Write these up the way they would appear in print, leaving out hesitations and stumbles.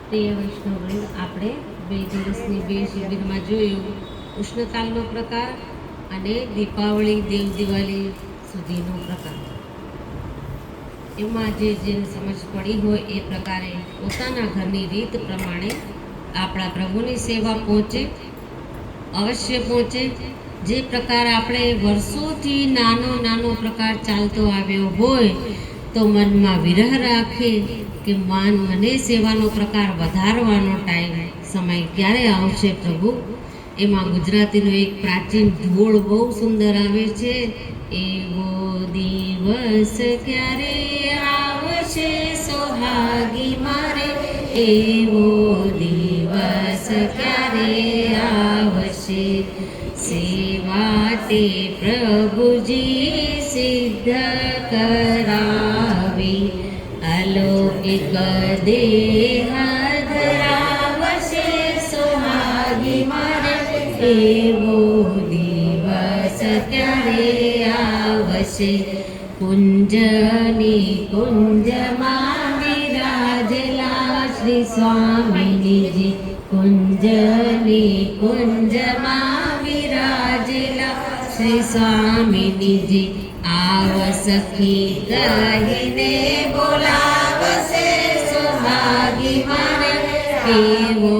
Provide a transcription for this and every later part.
પ્રિય વૈષ્ણવવૃંદ, આપણે 2 દિવસની 2 શિબિરમાં જોયું ઉષ્ણકાલનો પ્રકાર અને દીપાવળી દેવ દિવાળી સુધીનો પ્રકાર. એમાં જેને સમજ પડી હોય એ પ્રકારે પોતાના ઘરની રીત પ્રમાણે આપણા પ્રભુની સેવા પહોંચે, અવશ્ય પહોંચે. જે પ્રકાર આપણે વર્ષોથી નાનો પ્રકાર ચાલતો આવ્યો હોય તો મનમાં વિરહ રાખે કે મને સેવાનો પ્રકાર વધારવાનો સમય ક્યારે આવશે પ્રભુ. એમાં ગુજરાતીનો એક પ્રાચીન ઢોળ બહુ સુંદર આવે છે. એવો દિવસ ક્યારે આવશે સોહાગી મારે, એવો દિવસ ક્યારે આવશે. સેવા તે પ્રભુજી સિદ્ધ કરાવી, અલૌકિક દેહ ધરાવશે સોહાગી મારે, એવો દિવસ ક્યારે આવશે. કુંજની કુંજમાં બિરાજેલા શ્રી સ્વામિનીજી, કુંજની કુંજમાં બિરાજેલા શ્રી સ્વામિનીજી, આવ સખી કહીને બોલાવશે સોહાગી મારે, એવો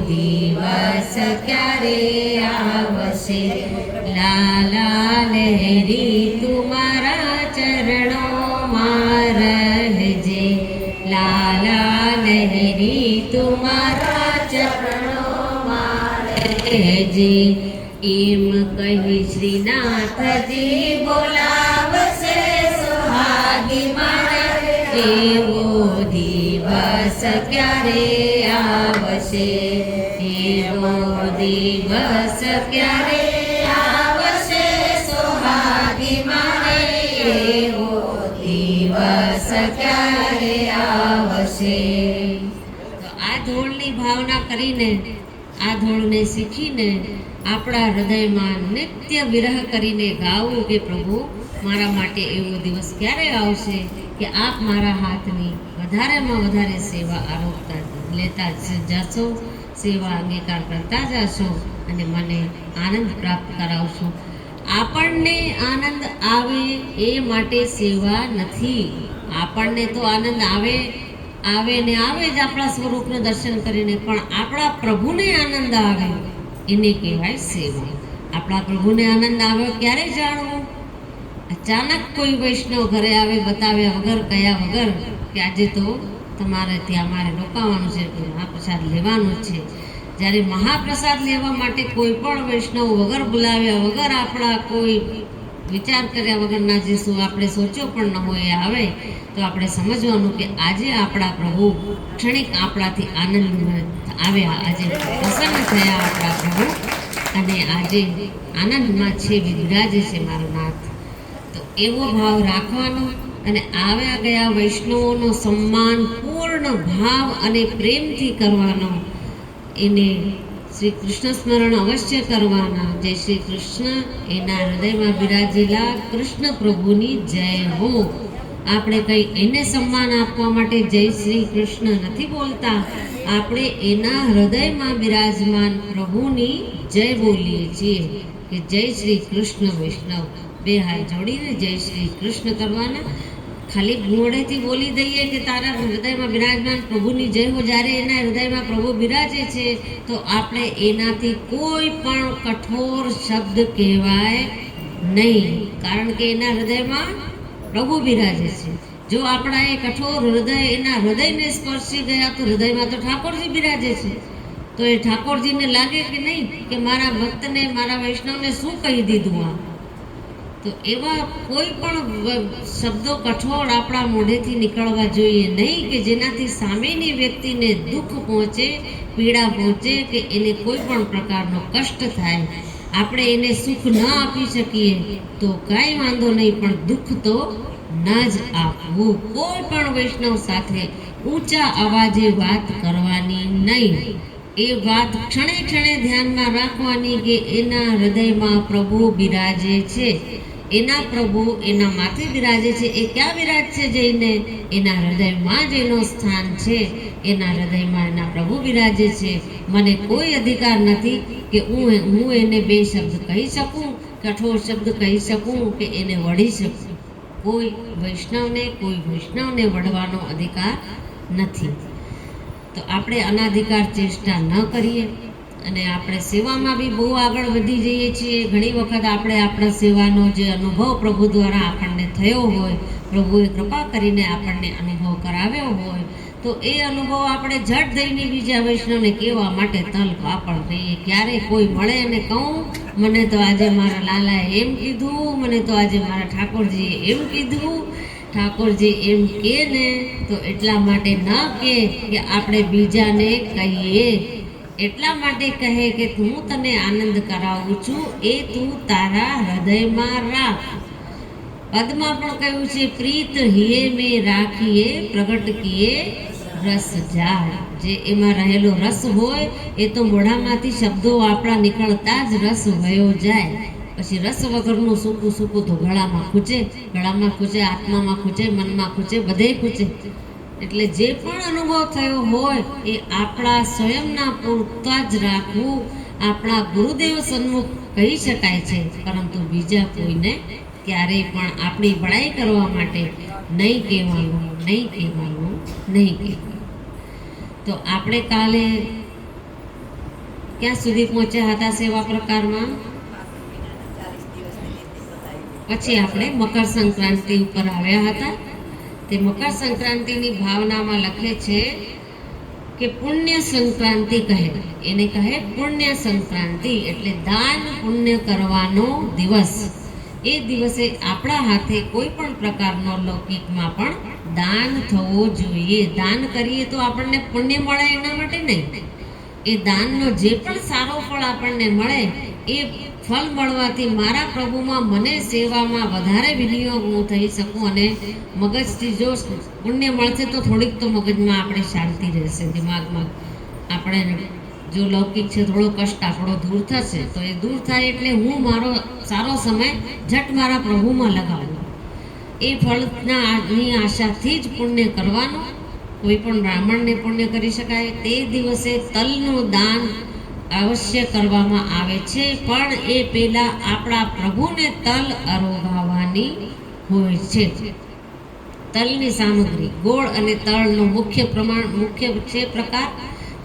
દિવસ ક્યારે આવશે. લાલા લહેરી તુમારા ચરણોમાં રહેજે, લાલા લહેરી તુમારા ચરણોમાં રહેજે. એમ કહી શ્રીનાથજી બોલાવશે સોહાગી મારે, એવો દિવસ ક્યારે આવશે, એવો દિવસ ક્યારે આવશે સોહાગી મારે, એવો દિવસ ક્યારે આવશે. તો આ ધોળની ભાવના કરીને, આ ધોળને શીખીને આપણા હૃદયમાં નિત્ય વિરહ કરીને ગાવું કે પ્રભુ મારા માટે એવો દિવસ ક્યારે આવશે કે આપ મારા હાથની વધારેમાં વધારે સેવા આરોગતા લેતા જશો, સેવા અંગીકાર કરતા જશો અને મને આનંદ પ્રાપ્ત કરાવશો. આપણને આનંદ આવે એ માટે સેવા નથી. આપણને તો આનંદ આવે ને આવે જ આપણા સ્વરૂપનું દર્શન કરીને, પણ આપણા પ્રભુને આનંદ આવે એને કહેવાય સેવા. આપણા પ્રભુને આનંદ આવ્યો ક્યારે જાણવું? અચાનક કોઈ વૈષ્ણવ ઘરે આવે બતાવ્યા વગર, કયા વગર કે આજે તો તમારે ત્યાં મારે રોકાવાનું છે, મહાપ્રસાદ લેવાનો છે. જ્યારે મહાપ્રસાદ લેવા માટે કોઈ પણ વૈષ્ણવ વગર બોલાવ્યા વગર, આપણા કોઈ વિચાર કર્યા વગરના જે આપણે સોચ્યો પણ ન હોય એ આવે તો આપણે સમજવાનું કે આજે આપણા પ્રભુ ક્ષણિક આપણાથી આનંદ આવ્યા, આજે પ્રસન્ન થયા આપણા પ્રભુ અને આજે આનંદમાં છે, વિરાજે છે મારો નાથ. તો એવો ભાવ રાખવાનો અને આવ્યા ગયા વૈષ્ણવોનો સન્માન પૂર્ણ ભાવ અને પ્રેમથી કરવાનો. એને શ્રી કૃષ્ણ સ્મરણ અવશ્ય કરવાના. જય શ્રી કૃષ્ણ. એના હૃદયમાં બિરાજેલા કૃષ્ણ પ્રભુની જય હો. આપણે કંઈ એને સન્માન આપવા માટે જય શ્રી કૃષ્ણ નથી બોલતા, આપણે એના હૃદયમાં બિરાજમાન પ્રભુની જય બોલીએ છીએ કે જય શ્રી કૃષ્ણ. વૈષ્ણવ બે હાથ જોડીને જય શ્રી કૃષ્ણ કરવાના. ખાલી મોઢેથી બોલી દઈએ કે તારા હૃદયમાં બિરાજમાન પ્રભુની જય હો, જ્યારે એના હૃદયમાં પ્રભુ બિરાજે છે તો આપણે એનાથી કોઈ પણ કઠોર શબ્દ કહેવાય નહીં, કારણ કે એના હૃદયમાં પ્રભુ બિરાજે છે. જો આપણા એ કઠોર હૃદય એના હૃદયને સ્પર્શી ગયા તો હૃદયમાં તો ઠાકોરજી બિરાજે છે. તો એ ઠાકોરજીને લાગે કે નહીં કે મારા ભક્તને, મારા વૈષ્ણવને શું કહી દીધું આ. તો એવા કોઈ પણ શબ્દો કઠોર આપણા મોઢેથી નીકળવા જોઈએ નહીં કે જેનાથી સામેની વ્યક્તિને દુઃખ પહોંચે, પીડા પહોંચે કે એને કોઈ પણ પ્રકારનો કષ્ટ થાય. આપણે એને સુખ ન આપી શકીએ તો કાંઈ વાંધો નહીં, પણ દુઃખ તો ન જ આપવું. કોઈ પણ વૈષ્ણવ સાથે ઊંચા અવાજે વાત કરવાની નહીં. એ વાત ક્ષણે ક્ષણે ધ્યાનમાં રાખવાની કે એના હૃદયમાં પ્રભુ બિરાજે છે, એના પ્રભુ એના માથે બિરાજે છે. એ ક્યાં બિરાજ છે? જઈને એના હૃદયમાં જ એનું સ્થાન છે. એના હૃદયમાં એના પ્રભુ બિરાજે છે. મને કોઈ અધિકાર નથી કે હું એને બે શબ્દ કહી શકું, કઠોર શબ્દ કહી શકું કે એને વળી શકું. કોઈ વૈષ્ણવને વળવાનો અધિકાર નથી. તો આપણે અનાધિકાર ચેષ્ટા ન કરીએ અને આપણે સેવામાં બી બહુ આગળ વધી જઈએ છીએ. ઘણી વખત આપણે આપણા સેવાનો જે અનુભવ પ્રભુ દ્વારા આપણને થયો હોય, પ્રભુએ કૃપા કરીને આપણને અનુભવ કરાવ્યો હોય, તો એ અનુભવ આપણે ઝટ દઈને બીજા વૈષ્ણવને કહેવા માટે તલ પાપડ રહીએ. ક્યારેય કોઈ મળે અને કહું, મને તો આજે મારા લાલાએ એમ કીધું, મને તો આજે મારા ઠાકોરજીએ એમ કીધું. ઠાકોરજી એમ કહે ને તો એટલા માટે ન કહે કે આપણે બીજાને કહીએ, એટલા માટે કહે કે હું તને આનંદ કરાવું છું, એ તું તારા હૃદયમાં રાખ. પદમાં પણ કહ્યું છે, પ્રીત હિયે મેં રાખીએ પ્રગટ કિયે રસ જાય. જે એમાં રહેલો રસ હોય એ તો મોઢામાંથી શબ્દો આપણા નીકળતા જ રસ વયો જાય. પછી રસ વગરનું સૂકું સૂકું તો ગળામાં ખૂચે, આત્મામાં ખૂચે, મનમાં ખૂચે, બધે ખૂચે. એટલે જે પણ અનુભવ થયો હોય એ આપણા સ્વયંના પૂરતા જ રાખવું. આપણા ગુરુદેવ સન્મુખ કહી શકાય છે, પરંતુ બીજા કોઈને ક્યારેય પણ આપણી બડાઈ કરવા માટે નહીં કહેવાનું. તો આપણે કાલે ક્યાં સુધી પહોંચ્યા હતા સેવા પ્રકારમાં? પછી આપણે મકર સંક્રાંતિ ઉપર આવ્યા હતા. તે મકર સંક્રાંતિની ભાવનામાં લખે છે કે પુણ્ય સંક્રાંતિ કહે, એને કહે પુણ્ય સંક્રાંતિ, એટલે દાન પુણ્ય કરવાનો દિવસ. એ દિવસે આપણા હાથે કોઈ પણ પ્રકારનો લૌકિકમાં પણ દાન થવું જોઈએ. દાન કરીએ તો આપણને પુણ્ય મળે એના માટે નહીં, એ દાનનો જે પણ સારો ફળ આપણને મળે એ ફળ મળવાથી મારા પ્રભુમાં મને સેવામાં વધારે વિનિયોગ હું થઈ શકું. અને મગજથી જો પુણ્ય મળશે તો થોડીક તો મગજમાં આપણે શાંતિ રહેશે, દિમાગમાં આપણે જો લૌકિક છે થોડો કષ્ટ આપણો દૂર થશે. તો એ દૂર થાય એટલે હું મારો સારો સમય ઝટ મારા પ્રભુમાં લગાવું. એ ફળની આશાથી જ પુણ્ય કરવાનું. કોઈ પણ બ્રાહ્મણને પુણ્ય કરી શકાય. તે દિવસે તલનું દાન અવશ્ય કરવામાં આવે છે, પણ એ પહેલા આપણા પ્રભુને તલ અરોગાવવાની હોય છે. તલની સામગ્રી, ગોળ અને તલનો મુખ્ય છે પ્રકાર.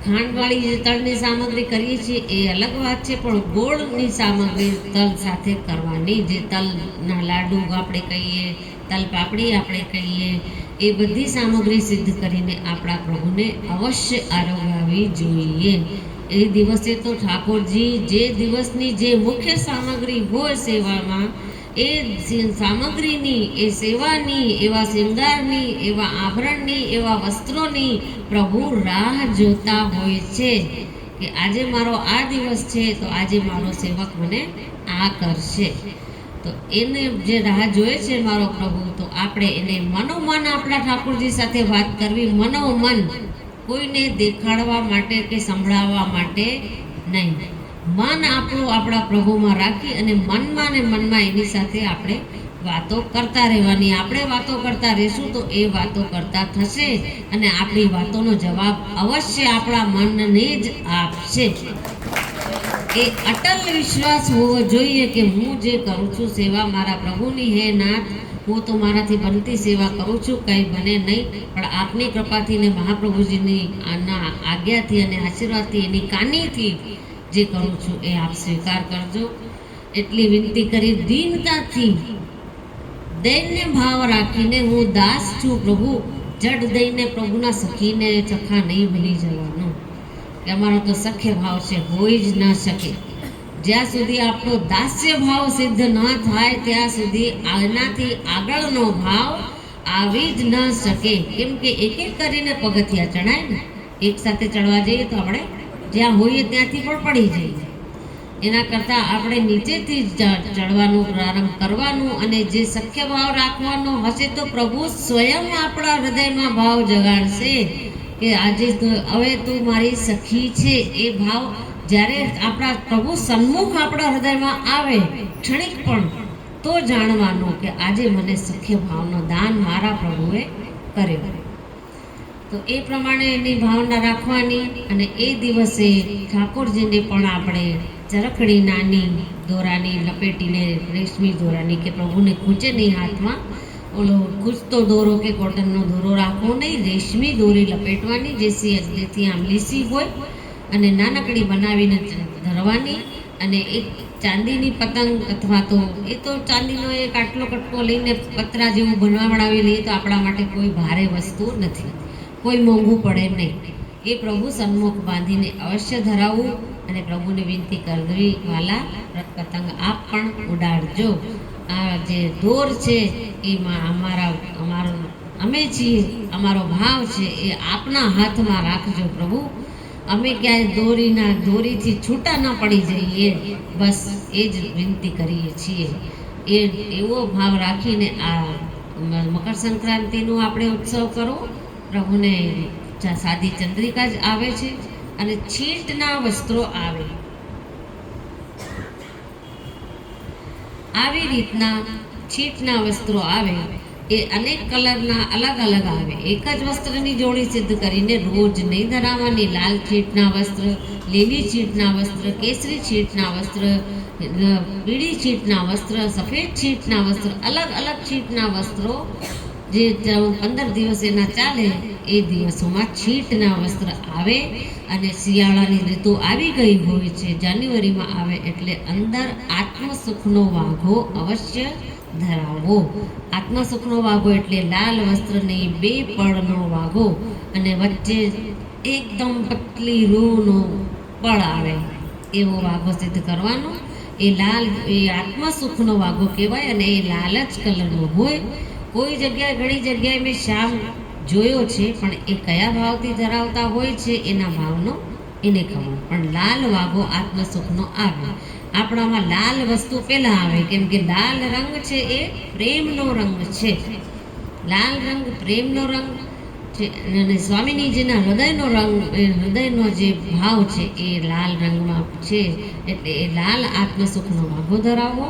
ખાંડવાળી જે તલની સામગ્રી કરીએ છીએ એ અલગ વાત છે, પણ ગોળની સામગ્રી તલ સાથે કરવાની. જે તલના લાડુ આપણે કહીએ, તલ પાપડી આપણે કહીએ, એ બધી સામગ્રી સિદ્ધ કરીને આપણા પ્રભુને અવશ્ય આરોગાવી જોઈએ. એ દિવસે તો ઠાકોરજી જે દિવસની જે મુખ્ય સામગ્રી હોય સેવામાં, એ સામગ્રીની, એ સેવાની, એવા શૃંગારની, એવા આભરણની, એવા વસ્ત્રોની પ્રભુ રાહ જોતા હોય છે કે આજે મારો આ દિવસ છે તો આજે મારો સેવક મને આ કરશે. તો એને જે રાહ જોએ છે મારો પ્રભુ, તો આપણે એને મનોમન આપણા ઠાકોરજી સાથે વાત કરવી, મનોમન, કોઈને દેખાડવા માટે કે સંભળાવવા માટે નહીં. મન આપણું આપણા પ્રભુમાં રાખી અને મનમાં ને મનમાં એની સાથે આપણે વાતો કરતા રહેવાની. આપણે વાતો કરતા રહેશું તો એ વાતો કરતા થશે અને આપણી વાતોનો જવાબ અવશ્ય આપણા મનને જ આપશે. એ અટલ વિશ્વાસ હોવો જોઈએ કે હું જે કરું છું સેવા મારા પ્રભુની હે નાથ, હું તો મારાથી બનતી સેવા કરું છું, કંઈ બને નહીં, પણ આપની કૃપાથી ને મહાપ્રભુજીની આજ્ઞાથી અને આશીર્વાદથી, એની કાનીથી જે કરું છું એ આપ સ્વીકાર કરજો. એટલી વિનંતી કરી દીનતાથી, દૈન્ય ભાવ રાખીને, હું દાસ છું પ્રભુ, જડ દઈને પ્રભુના સખીને ચખા નહીં ભૂલી જવાનું કે અમારો તો સખ્ય ભાવ છે, હોઈ જ ન શકે. જ્યાં સુધી આપણો દાસ્ય ભાવ સિદ્ધ ન થાય ત્યાં સુધી આનાથી આગળનો ભાવ આવી જ ન શકે. કેમ કે એક એક કરીને પગથિયા ચડાય ને, એક સાથે ચડવા જઈએ તો આપણે જ્યાં હોઈએ ત્યાંથી પણ પડી જઈએ. એના કરતાં આપણે નીચેથી જ ચડવાનું પ્રારંભ કરવાનું, અને જે સખ્ય ભાવ રાખવાનો હશે તો પ્રભુ સ્વયં આપણા હૃદયમાં ભાવ જગાડશે કે આજે હવે તું મારી સખી છે. એ ભાવ જ્યારે આપણા પ્રભુ સન્મુખ આપણા હૃદયમાં આવે ક્ષણિક પણ, તો જાણવાનું કે આજે મને સખ્ય ભાવનો દાન મારા પ્રભુએ કર્યો. તો એ પ્રમાણે એની ભાવના રાખવાની અને એ દિવસે ઠાકોરજીને પણ આપણે ચરખડી નાની દોરાની લપેટીને રેશમી દોરાની કે પ્રભુને ખૂંચે નહીં હાથમાં ઓલો ખૂંચતો દોરો કે કોટનનો દોરો રાખવો નહીં, રેશમી દોરી લપેટવાની જેથી આમ લીસી હોય અને નાનકડી બનાવીને ધરવાની. અને એક ચાંદીની પતંગ અથવા તો એ તો ચાંદીનો એક આટલો કટકો લઈને પતરા જેવું બનાવડાવી લઈએ તો આપણા માટે કોઈ ભારે વસ્તુ નથી, કોઈ મોંઘું પડે નહીં. એ પ્રભુ સન્મુખ બાંધીને અવશ્ય ધરાવવું અને પ્રભુને વિનંતી કરવી, વાલા પતંગ આપ પણ ઉડાડજો. આ જે દોર છે એમાં અમે છીએ, અમારો ભાવ છે એ આપના હાથમાં રાખજો પ્રભુ. અમે ક્યાંય દોરીથી છૂટા ન પડી જઈએ, બસ એ જ વિનંતી કરીએ છીએ. એવો ભાવ રાખીને આ મકર સંક્રાંતિનો આપણે ઉત્સવ કરો. પ્રભુને સાદી ચંદ્રિકા જ આવે છે અને છીટના વસ્ત્રો આવે. આવી રીતના છીટના વસ્ત્રો આવે એ અનેક કલરના અલગ અલગ આવે. એક જ વસ્ત્રની જોડી સિદ્ધ કરીને રોજ નહીં ધરાવવાની. લાલ છીટના વસ્ત્ર, લીલી છીટના વસ્ત્ર, કેસરી છીટના વસ્ત્ર, પીળી છીટના વસ્ત્ર, સફેદ છીટના વસ્ત્ર, અલગ અલગ છીટના વસ્ત્રો જે 15 દિવસ એના ચાલે એ દિવસોમાં છીટના વસ્ત્ર આવે. અને શિયાળાની ઋતુ આવી ગઈ હોય છે, જાન્યુઆરીમાં આવે એટલે અંદર આત્મસુખનો વાઘો અવશ્ય ધરાવો. આત્મસુખનો વાઘો એટલે લાલ વસ્ત્રની 2 પળનો વાઘો અને વચ્ચે એકદમ પતલી રૂનો પળ આવે એવો વાઘો સિદ્ધ કરવાનો. એ આત્મસુખનો વાઘો કહેવાય અને એ લાલ જ કલરનો હોય. કોઈ જગ્યાએ ઘણી જગ્યાએ મેં શ્યામ જોયો છે, પણ એ કયા ભાવથી ધરાવતા હોય છે એના ભાવનો એને ખબર. પણ લાલ વાઘો આત્મસુખનો આવે. આપણામાં લાલ વસ્તુ પહેલાં આવે, કેમ કે લાલ રંગ છે એ પ્રેમનો રંગ છે. લાલ રંગ પ્રેમનો રંગ છે અને સ્વામીજીના હૃદયનો રંગ, હૃદયનો જે ભાવ છે એ લાલ રંગમાં છે. એટલે એ લાલ આત્મસુખનો વાઘો ધરાવો.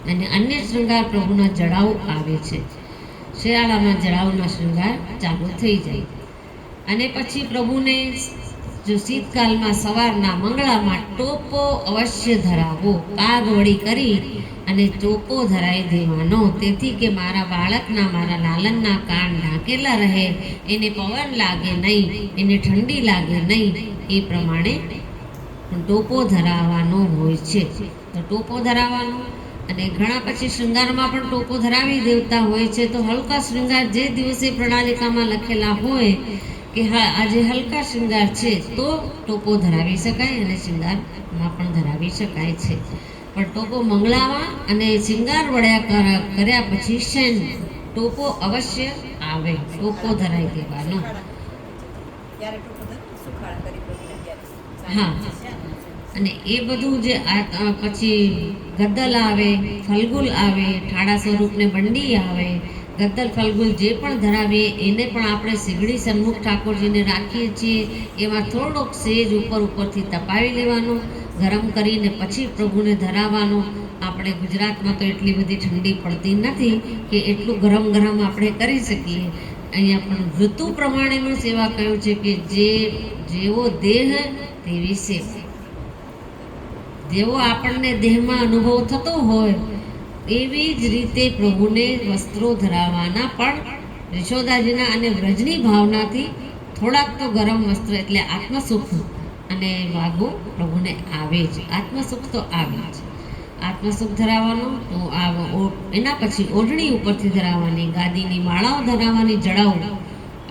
અને અન્ય શૃંગાર પ્રભુના જડાઉ આવે છે. શિયાળામાં જડાઉના શૃંગાર ચાલુ થઈ જાય. અને પછી પ્રભુને જો શીતકાલમાં સવારના મંગળામાં ટોપો અવશ્ય ધરાવો. પાગ વળી કરી અને ટોપો ધરાવી દેવાનો, તેથી કે મારા બાળકના, મારા લાલનના કાન ઢાંકેલા રહે, એને પવન લાગે નહીં, એને ઠંડી લાગે નહીં. એ પ્રમાણે ટોપો ધરાવવાનો હોય છે. તો ટોપો ધરાવવાનો. અને ઘણા પછી શૃંગારમાં પણ ટોપો ધરાવી દેવતા હોય છે. તો હલકા શૃંગાર જે દિવસે પ્રણાલિકામાં લખેલા હોય કે હા આજે હલકા શૃંગાર છે તો ટોપો ધરાવી શકાય અને શૃંગારમાં પણ ધરાવી શકાય છે. પણ ટોપો મંગળામાં અને શૃંગાર વળ્યા કર્યા પછી શેન ટોપો અવશ્ય આવે. ટોપો ધરાવી દેવાનો. હા, અને એ બધું જે પછી ગદ્દલ આવે, ફલ્ગુલ આવે, ઠાડા સ્વરૂપને બંડી આવે. ગદ્દલ ફલ્ગુલ જે પણ ધરાવીએ એને પણ આપણે સીગડી સન્મુખ ઠાકોરજીને રાખીએ છીએ. એમાં થોડોક સેજ ઉપરથી તપાવી લેવાનો, ગરમ કરીને પછી પ્રભુને ધરાવવાનો. આપણે ગુજરાતમાં તો એટલી બધી ઠંડી પડતી નથી કે એટલું ગરમ આપણે કરી શકીએ. અહીંયા પણ ઋતુ પ્રમાણેનું સેવા કહ્યું છે કે જેવો દેહ તેવી સેવા. જેવો આપણને દેહમાં અનુભવ થતો હોય એવી જ રીતે પ્રભુને વસ્ત્રો ધરાવવાના. પણ યશોદાજીના અને વ્રજની ભાવનાથી થોડાક તો ગરમ વસ્ત્ર એટલે આત્મસુખ અને વાઘો પ્રભુને આવે જ. આત્મસુખ તો આવે જ. આત્મસુખ ધરાવવાનો. તો એના પછી ઓઢણી ઉપરથી ધરાવવાની, ગાદીની માળાઓ ધરાવવાની, જડાઓ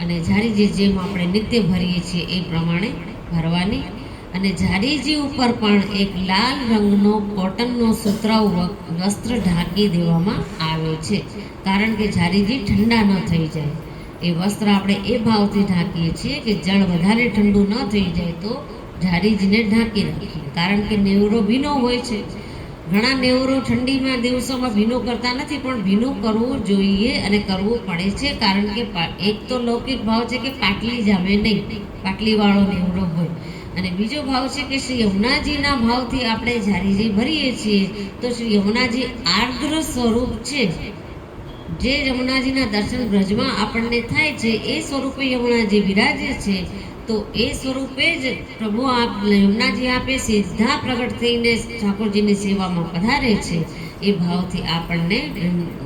અને ઝારીજી જેમ આપણે નિત્ય ભરીએ છીએ એ પ્રમાણે ભરવાની. અને ઝારીજી ઉપર પણ એક લાલ રંગનો કોટનનો સુતરાઉ વસ્ત્ર ઢાંકી દેવામાં આવે છે, કારણ કે ઝારીજી ઠંડા ન થઈ જાય. એ વસ્ત્ર આપણે એ ભાવથી ઢાંકીએ છીએ કે જળ વધારે ઠંડુ ન થઈ જાય તો ઝારીજીને ઢાંકી રાખીએ. કારણ કે નેવરો ભીનો હોય છે. ઘણા નેવરો ઠંડીમાં દિવસોમાં ભીનો કરતા નથી, પણ ભીનો કરવું જોઈએ અને કરવું પડે છે. કારણ કે એક તો લૌકિક ભાવ છે કે પાટલી જામે નહીં, પાટલીવાળો નેવરો હોય. અને બીજો ભાવ છે કે શ્રી યમુનાજીના ભાવથી આપણે ઝારીજી ભરીએ છીએ તો શ્રી યમુનાજી આર્દ્ર સ્વરૂપ છે. જે યમુનાજીના દર્શન બ્રજમાં આપણને થાય છે એ સ્વરૂપે યમુનાજી બિરાજે છે. તો એ સ્વરૂપે જ પ્રભુ યમુનાજી આપે સીધા પ્રગટ થઈને ઠાકોરજીની સેવામાં પધારે છે. એ ભાવથી આપણને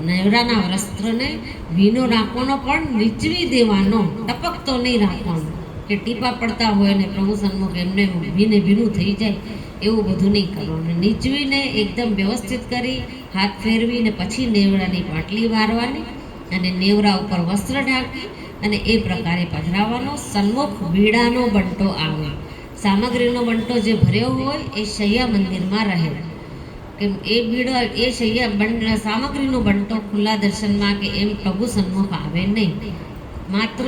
નેવરાના વસ્ત્રને ભીનો રાખવાનો પણ નીચવી દેવાનો, ટપકતો નહીં રાખવાનો કે ટીપા પડતા હોય ને પ્રભુ સન્મુખ એમને ભીનું થઈ જાય એવું બધું નહીં કરવાનું. નીચવીને એકદમ વ્યવસ્થિત કરી હાથ ફેરવીને પછી નેવરાની પાટલી વારવાની અને નેવરા ઉપર વસ્ત્ર ઢાંકી અને એ પ્રકારે પધરાવવાનો. સન્મુખ બીડાનો બંટો આવે. સામગ્રીનો બંટો જે ભર્યો હોય એ શૈયા મંદિરમાં રહે. કેમ એ બીડો એ શૈયા સામગ્રીનો બંટો ખુલ્લા દર્શનમાં કે એમ પ્રભુ સન્મુખ આવે નહીં. માત્ર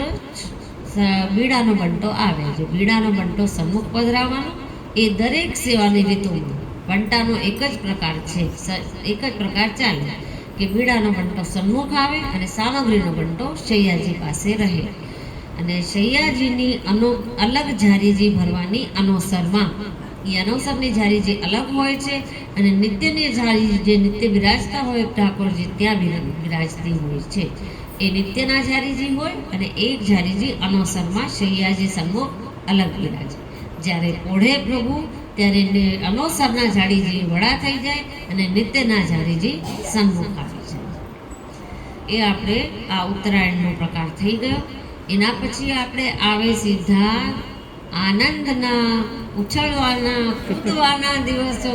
બીડાનો બંટો આવે. જે બીડાનો બંટો સન્મુખ પધરાવવાનો. એ દરેક સેવાની રીતોમાં બંટાનો એક જ પ્રકાર છે, એક જ પ્રકાર ચાલે કે બીડાનો બંટો સન્મુખ આવે અને સામગ્રીનો બંટો શૈયાજી પાસે રહે. અને શૈયાજીની અલગ ઝારીજી ભરવાની અનોસરમાં. એ અનોસરની ઝારીજી અલગ હોય છે અને નિત્યની ઝારી જે નિત્ય બિરાજતા હોય ઠાકોરજી ત્યાં બિરાજતી હોય છે. એ નિત્યના ઝારીજી હોય અને એક ઝારીજી અનોસરમાં શૈયાજી સન્મુખ અલગ બિરાજે. જ્યારે પોઢે પ્રભુ ત્યારે અનોસરના ઝાડીજી વડા થઈ જાય અને નિત્યના ઝાડીજી સન્મુખ આવી જાય. એ આપણે આ ઉત્તરાયણનો પ્રકાર થઈ ગયો. એના પછી આપણે આવે સીધા આનંદના, ઉછળવાના, કૂદવાના દિવસો,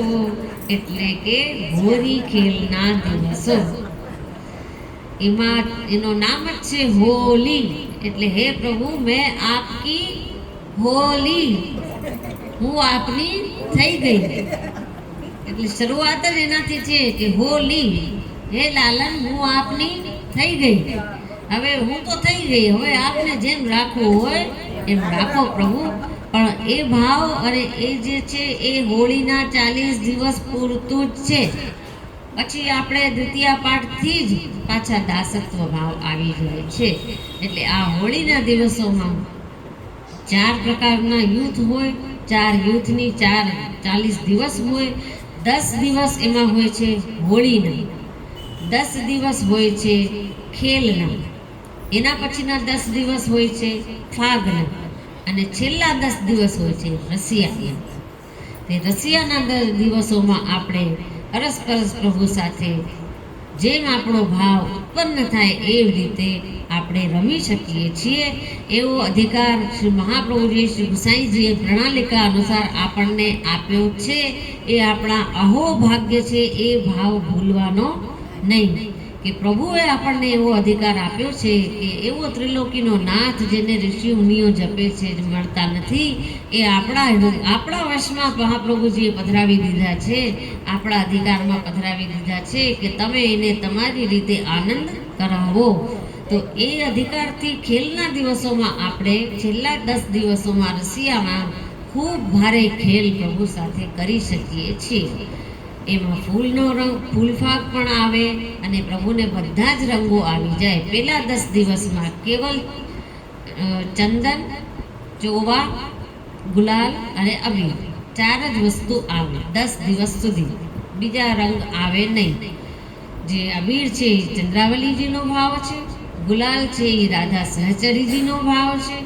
એટલે કે હોળી ખેલના દિવસો. એમાં એનું નામ જ છે હોલી. એટલે હે પ્રભુ મેં આપકી હોલી, હું આપની થઈ ગઈ. એટલે શરૂઆત જ એનાથી છે કે હોલી, હે લાલન હું આપની થઈ ગઈ. હવે હું તો થઈ ગઈ, હવે આપને જેમ રાખવું હોય એમ રાખો પ્રભુ. પણ એ ભાવ અને એ જે છે એ હોળીના 40 દિવસ પૂરતું જ છે. પછી આપણે દ્વિતીયા પાઠથી જ પાછા દાસત્વ ભાવ આવી જાય છે. એટલે આ હોળીના દિવસોમાં 4 પ્રકારના યુથ હોય. 4 યુથની 40 દિવસ હોય. 10 દિવસ એમાં હોય છે હોળીના, 10 દિવસ હોય છે ખેલના, એના પછીના 10 દિવસ હોય છે ફાગના, અને છેલ્લા 10 દિવસ હોય છે રસિયાના. તે રસિયાના 10 દિવસોમાં આપણે અરસપરસ પ્રભુ સાથે જેમ આપણો ભાવ ઉત્પન્ન થાય એવી રીતે આપણે રમી શકીએ છીએ. એવો અધિકાર શ્રી મહાપ્રભુજી શ્રી ગુસાઈજીએ પ્રણાલિકા અનુસાર આપણને આપ્યો છે. એ આપણા અહોભાગ્ય છે. એ ભાવ ભૂલવાનો નહીં કે પ્રભુએ આપણને એવો અધિકાર આપ્યો છે કે એવો ત્રિલોકીનો નાથ જેને ઋષિ મુનિઓ જપે છે મળતા નથી. એ આપણા વશમાં મહાપ્રભુજીએ પધરાવી દીધા છે, આપણા અધિકારમાં પધરાવી દીધા છે કે તમે એને તમારી રીતે આનંદ કરાવો. તો એ અધિકારથી ખેલના દિવસોમાં આપણે છેલ્લા 10 દિવસોમાં રસિયામાં ખૂબ ભારે ખેલ પ્રભુ સાથે કરી શકીએ છીએ. એમાં ફૂલનો રંગ, ફૂલફાગ પણ આવે અને પ્રભુને બધા જ રંગો આવી જાય. પહેલા 10 દિવસમાં કેવલ ચંદન, ચોવા, ગુલાલ અને અબીર 4 જ વસ્તુ આવે 10 દિવસ સુધી. બીજા રંગ આવે નહીં. જે અબીર છે એ ચંદ્રાવલીજીનો ભાવ છે, ગુલાલ છે એ રાધા સહચરીજીનો ભાવ છે,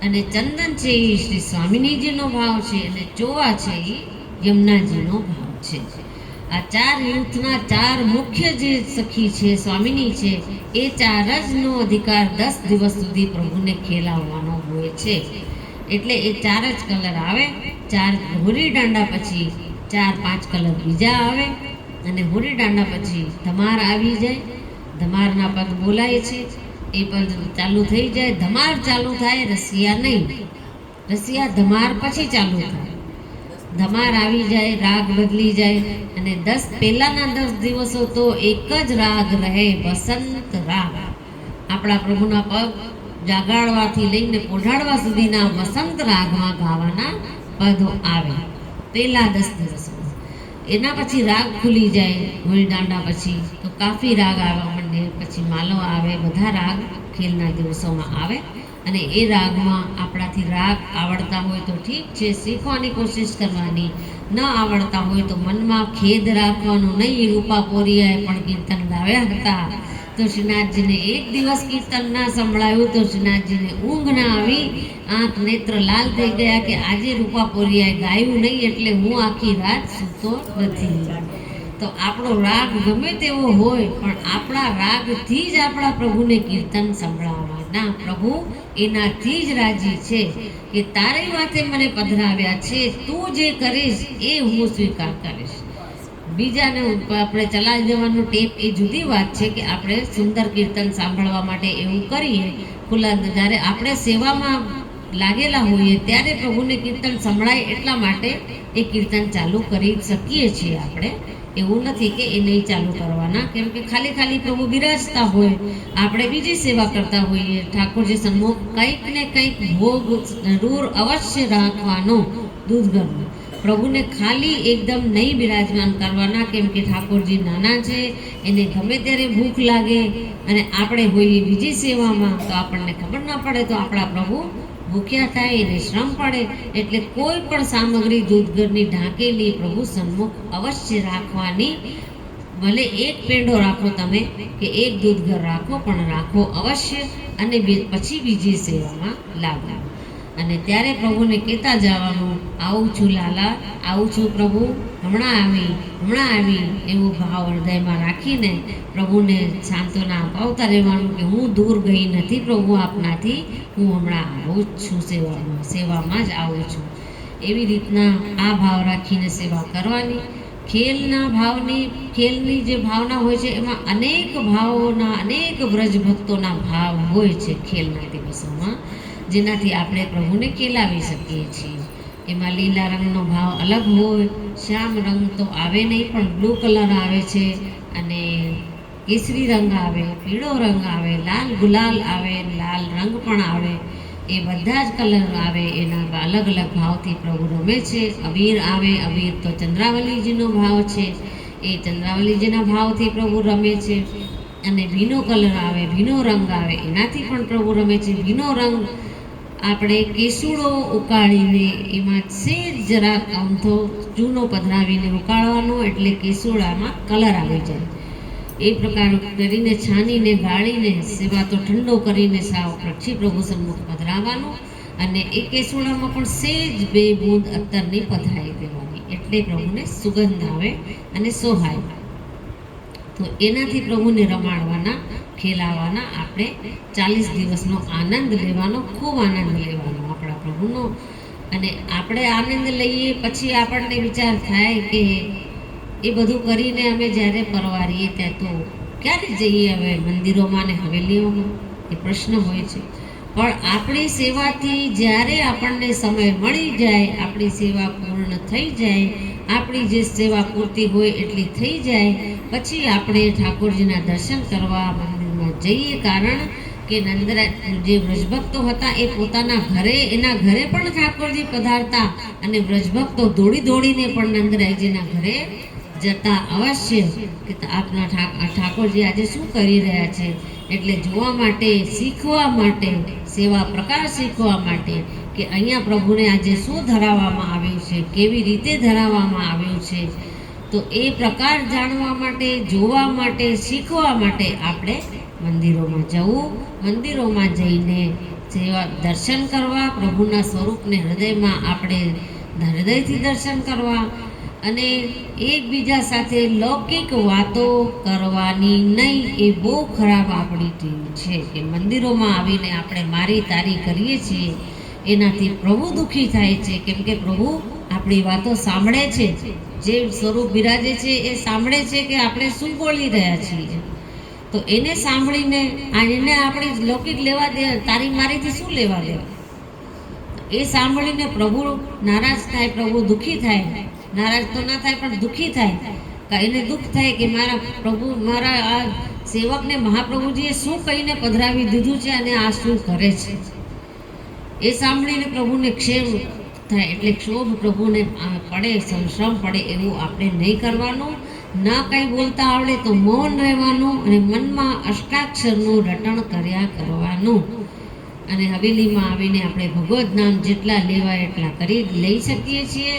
અને ચંદન છે એ શ્રી સ્વામિનીજીનો ભાવ છે, અને ચોવા છે એ યમુનાજીનો ભાવ છે. આ 4 યુથના 4 મુખ્ય જે સખી છે, સ્વામિની છે, એ 4 જનો અધિકાર 10 દિવસ સુધી પ્રભુને ખેલાવવાનો હોય છે. એટલે એ 4 જ કલર આવે. 4 હોળી દાંડા પછી 4-5 કલર બીજા આવે, અને હોળી દાંડા પછી ધમાર આવી જાય. ધમારના પદ બોલાય છે, એ પદ ચાલુ થઈ જાય. ધમાર ચાલુ થાય, રસિયા નહીં. રસિયા ધમાર પછી ચાલુ થાય. ધમાર આવી જાય, રાગ બદલી જાય, અને પહેલાના 10 દિવસો તો એક જ રાગ રહે, વસંત રાગ. આપણા પ્રભુના પગ જાગાડવાથી લઈને પોઢાડવા સુધીના વસંત રાગમાં ગાવાના પદો આવે પહેલા 10 દિવસોમાં. એના પછી રાગ ખુલી જાય. હોળી દાંડા પછી તો કાફી રાગ આવવા માંડે, પછી માલો આવે. બધા રાગ ખેલના દિવસોમાં આવે. અને એ રાગમાં આપણાથી રાગ આવડતા હોય તો ઠીક છે, શીખવાની કોશિશ કરવાની. ન આવડતા હોય તો મનમાં ખેદ રાખવાનો નહીં. રૂપા પોરિયાએ પણ કીર્તન ગાવ્યા હતા, તો તો શ્રીનાથજીને એક દિવસ કીર્તન ના સંભળાયું તો શ્રીનાથજીને ઊંઘ ના આવી, આંખ નેત્ર લાલ થઈ ગયા કે આજે રૂપાપોરિયાએ ગાયું નહીં એટલે હું આખી રાત સૂતો નથી. તો આપણો રાગ ગમે તેવો હોય પણ આપણા રાગથી જ આપણા પ્રભુને કીર્તન સંભળાવવાના. પ્રભુ એનાથી જ રાજી છે કે તારી વાતે મને પધરાવ્યા છે, તું જે કરીશ એ હું સ્વીકાર કરીશ. બીજાને આપણે ચલાવી દેવાનું ટેપ એ જુદી વાત છે કે આપણે સુંદર કીર્તન સાંભળવા માટે એવું કરીએ ખુલ્લા. જ્યારે આપણે સેવામાં લાગેલા હોઈએ ત્યારે પ્રભુને કીર્તન સંભળાય એટલા માટે એ કીર્તન ચાલુ કરી શકીએ છીએ આપણે. એવું નથી કે એ નહીં ચાલુ કરવાના, કેમ કે ખાલી પ્રભુ બિરાજતા હોય, આપણે બીજી સેવા કરતા હોઈએ. ઠાકોરજી સન્મુખ કંઈક ને કંઈક ભોગ જરૂર અવશ્ય રાખવાનો. દૂધગરનો પ્રભુને ખાલી એકદમ નહીં બિરાજમાન કરવાના, કેમ કે ઠાકોરજી નાના છે, એને ગમે ત્યારે ભૂખ લાગે અને આપણે હોઈએ બીજી સેવામાં તો આપણને ખબર ના પડે તો આપણા પ્રભુ ભૂખ્યા થાય, એને શ્રમ પડે. એટલે કોઈ પણ સામગ્રી દૂધગરની ઢાંકેલી પ્રભુ સન્મુખ અવશ્ય રાખવાની. ભલે એક પેંડો રાખો તમે કે એક દૂધગર રાખો, પણ રાખો અવશ્ય અને પછી બીજી સેવામાં લાગો. અને ત્યારે પ્રભુને કહેતા જવાનું, આવું છું લાલા, આવું છું પ્રભુ, હમણાં આવી એવો ભાવ હૃદયમાં રાખીને પ્રભુને સાંત્વના અપાવતા રહેવાનું કે હું દૂર ગઈ નથી પ્રભુ આપનાથી, હું હમણાં આવું જ છું, સેવામાં જ આવું છું. એવી રીતના આ ભાવ રાખીને સેવા કરવાની. ખેલની જે ભાવના હોય છે એમાં અનેક ભાવોના, અનેક વ્રજ ભક્તોના ભાવ હોય છે ખેલના દિવસોમાં, જેનાથી આપણે પ્રભુને ખેલાવી શકીએ છીએ. એમાં લીલા રંગનો ભાવ અલગ હોય, શ્યામ રંગ તો આવે નહીં પણ બ્લુ કલર આવે છે, અને કેસરી રંગ આવે, પીળો રંગ આવે, લાલ ગુલાલ આવે, લાલ રંગ પણ આવે. એ બધા જ કલર આવે, એના અલગ અલગ ભાવથી પ્રભુ રમે છે. અબીર આવે, અબીર તો ચંદ્રાવલીજીનો ભાવ છે, એ ચંદ્રાવલીજીના ભાવથી પ્રભુ રમે છે. અને ભીનો કલર આવે, ભીનો રંગ આવે, એનાથી પણ પ્રભુ રમે છે. ભીનો રંગ આપણે કેસુડો ઉકાળીને એમાં સેજ જરાક અમથો ચૂનો પધરાવીને ઉકાળવાનો, એટલે કેસુડામાં કલર આવી જાય. એ પ્રકાર કરીને છાનીને ગાળીને સેવા તો ઠંડો કરીને સાવ પછી પ્રભુ સન્મુખ પધરાવવાનું. અને એ કેસુડામાં પણ સેજ 2 બૂંદ અત્તરની પધરાવી દેવાની, એટલે પ્રભુને સુગંધ આવે અને સોહાય. તો એનાથી પ્રભુને રમાડવાના, ખેલાવાના. આપણે 40 દિવસનો આનંદ લેવાનો, ખૂબ આનંદ લેવાનો આપણા પ્રભુનો. અને આપણે આનંદ લઈએ પછી આપણને વિચાર થાય કે એ બધું કરીને અમે જ્યારે પરવારીએ ત્યાં તો ક્યારે જઈએ હવે મંદિરોમાં ને હવેલીઓમાં, એ પ્રશ્ન હોય છે. પણ આપણી સેવાથી જ્યારે આપણને સમય મળી જાય, આપણી સેવા પૂર્ણ થઈ જાય, આપણી જે સેવા પૂરતી હોય એટલી થઈ જાય, પછી આપણે ઠાકોરજીના દર્શન કરવા મંદિરમાં જઈએ. કારણ કે નંદરાજ જે વ્રજભક્તો હતા એ પોતાના ઘરે, એના ઘરે પણ ઠાકોરજી પધારતા, અને વ્રજભક્તો દોડીને પણ નંદરાયજીના ઘરે જતા અવશ્ય કે આપના ઠાકોરજી આજે શું કરી રહ્યા છે, એટલે જોવા માટે, શીખવા માટે, સેવા પ્રકાર શીખવા માટે કે અહીંયા પ્રભુને આજે શું ધરાવવામાં આવ્યું છે, કેવી રીતે ધરાવવામાં આવ્યું છે. તો એ પ્રકાર જાણવા માટે, જોવા માટે, શીખવા માટે આપણે મંદિરોમાં જવું, મંદિરોમાં જઈને સેવા દર્શન કરવા, પ્રભુના સ્વરૂપને હૃદયમાં આપણે હૃદયથી દર્શન કરવા. અને એકબીજા સાથે લૌકિક વાતો કરવાની નહીં, એ બહુ ખરાબ આપણી ટીમ છે કે મંદિરોમાં આવીને આપણે મારી તારી કરીએ છીએ, એનાથી પ્રભુ દુઃખી થાય છે. કેમ કે પ્રભુ આપણી વાતો સાંભળે છે, જે સ્વરૂપ બિરાજે છે એ સાંભળે છે કે આપણે શું બોલી રહ્યા છીએ. તો એને સાંભળીને એને આપણી લૌકિક લેવા દે, તારી મારીથી શું લેવા દે, એ સાંભળીને પ્રભુ નારાજ થાય, પ્રભુ દુઃખી થાય. નારાજ તો ના થાય પણ દુઃખી થાય. એને દુઃખ થાય કે મારા પ્રભુ, મારા આ સેવકને મહાપ્રભુજીએ શું કહીને પધરાવી દીધું છે અને આ શું કરે છે. એ સાંભળીને પ્રભુને ક્ષેમ થાય, એટલે ક્ષોભ પ્રભુને પડે, શ્રમ પડે એવું આપણે નહીં કરવાનું. ના કંઈ બોલતા આવડે તો મૌન રહેવાનું, અને મનમાં અષ્ટાક્ષરનું રટણ કર્યા કરવાનું. અને હવેલીમાં આવીને આપણે ભગવદ નામ જેટલા લેવાય એટલા લઈ શકીએ છીએ.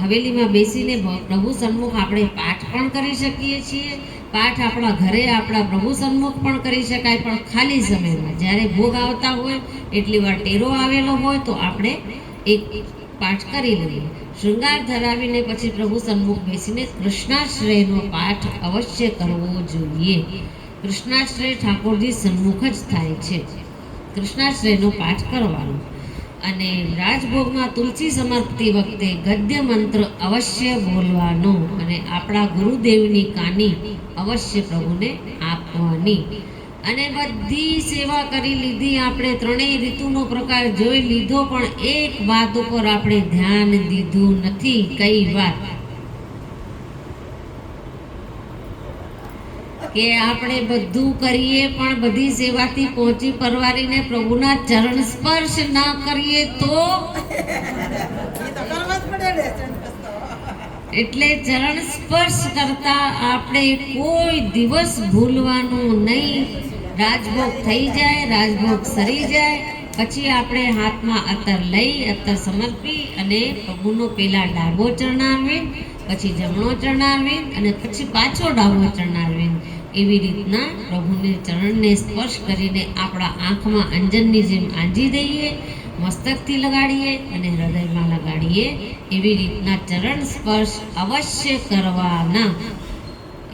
હવેલીમાં બેસીને પ્રભુ સન્મુખ આપણે પાઠ પણ કરી શકીએ છીએ, પાઠ આપણા ઘરે આપણા પ્રભુ સન્મુખ પણ કરી શકાય, પણ ખાલી સમયમાં જ્યારે ભોગ આવતા હોય, એટલી વાર ટેરો આવેલો હોય તો આપણે એક પાઠ કરી લઈએ. શૃંગાર ધરાવીને પછી પ્રભુ સન્મુખ બેસીને કૃષ્ણાશ્રયનો પાઠ અવશ્ય કરવો જોઈએ. કૃષ્ણાશ્રય ઠાકોરજી સન્મુખ જ થાય છે. કૃષ્ણાશ્રયનો પાઠ કરવાનો. અને રાજભોગમાં તુલસી સમર્પતી વખતે ગદ્ય મંત્ર અવશ્ય બોલવાનો અને આપણા ગુરુદેવની કાની અવશ્ય પ્રભુને આપવાની. અને બધી સેવા કરી લીધી, આપણે ત્રણેય ઋતુનો પ્રકાર જોઈ લીધો, પણ એક વાત ઉપર આપણે ધ્યાન દીધું નથી. કઈ વાત? કે આપણે બધું કરીએ પણ બધી સેવાથી પહોંચી પરવારીને પ્રભુના ચરણ સ્પર્શ ના કરીએ તો એટલે ચરણ સ્પર્શ કરતા આપણે કોઈ દિવસ ભૂલવાનું નહીં. રાજભોગ થઈ જાય, રાજભોગ સરી જાય, પછી આપણે હાથમાં અત્તર લઈ અત્તર સમર્પી અને પ્રભુનો પેલા ડાબો ચરણાવી, પછી જમણો ચરણાવી અને પછી પાછો ડાબો ચરણાવી, એવી રીતના પ્રભુને ચરણને સ્પર્શ કરીને આપણા આંખમાં અંજનની જેમ આંજી દઈએ, મસ્તકથી લગાડીએ અને હૃદયમાં લગાડીએ. એવી રીતના ચરણ સ્પર્શ અવશ્ય કરવાના.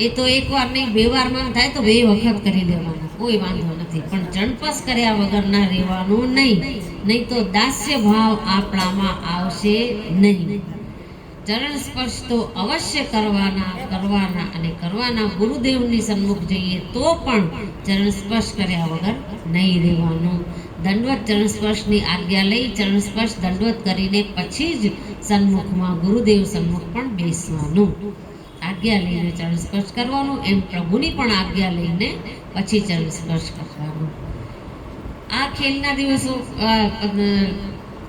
એ તો એક વાર નહીં, 2 વારમાં થાય તો 2 વખત કરી લેવાના, કોઈ વાંધો નથી, પણ ચણપસ કર્યા વગર ના રહેવાનું નહીં, નહીં તો દાસ્ય ભાવ આપણામાં આવશે નહીં. ચરણ સ્પર્શ તો અવશ્ય કરવાના અને કરવાના. ગુરુદેવની સન્મુખ જઈએ તો પણ ચરણ સ્પર્શ કર્યા વગર નહીં રહેવાનું. દંડવત ચરણ સ્પર્શની આજ્ઞા લઈ ચરણ સ્પર્શ દંડવત કરીને પછી જ સન્મુખમાં ગુરુદેવ સન્મુખ પણ બેસવાનું. આજ્ઞા લઈને ચરણ સ્પર્શ કરવાનું, એમ પ્રભુની પણ આજ્ઞા લઈને પછી ચરણ સ્પર્શ કરવાનું. આ ખેલના દિવસો,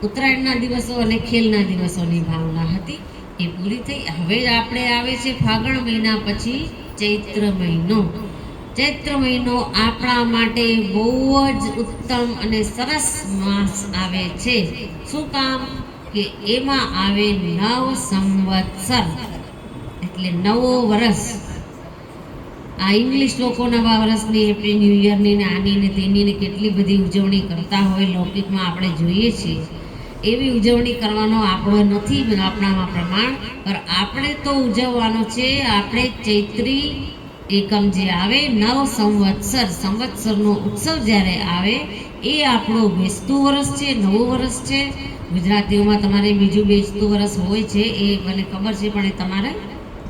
ઉત્તરાયણના દિવસો અને ખેલના દિવસોની ભાવના હતી, એ પૂરી થઈ. હવે આપણે આવે છે ફાગણ મહિના પછી ચૈત્ર મહિનો. ચૈત્ર મહિનો આપણા માટે બહુ જ ઉત્તમ અને સરસ માસ આવે છે. શું કામ? કે એમાં આવે નવ સંવત્સર, એટલે નવો વર્ષ. આ ઇંગ્લિશ લોકો નવા વર્ષની, હેપી ન્યૂ યરની ને આની ને તેની ને કેટલી બધી ઉજવણી કરતા હોય, લૌકિકમાં આપણે જોઈએ છીએ. એવી ઉજવણી કરવાનો આપણો નથી આપણામાં પ્રમાણ, પર આપણે તો ઉજવવાનો છે. આપણે ચૈત્રી એકમ જે આવે, નવ સંવત્સર, સંવત્સરનો ઉત્સવ જ્યારે આવે, એ આપણું બેસતું વર્ષ છે, નવું વર્ષ છે. ગુજરાતીઓમાં તમારે બીજું બેસતું વર્ષ હોય છે, એ મને ખબર છે, પણ એ તમારે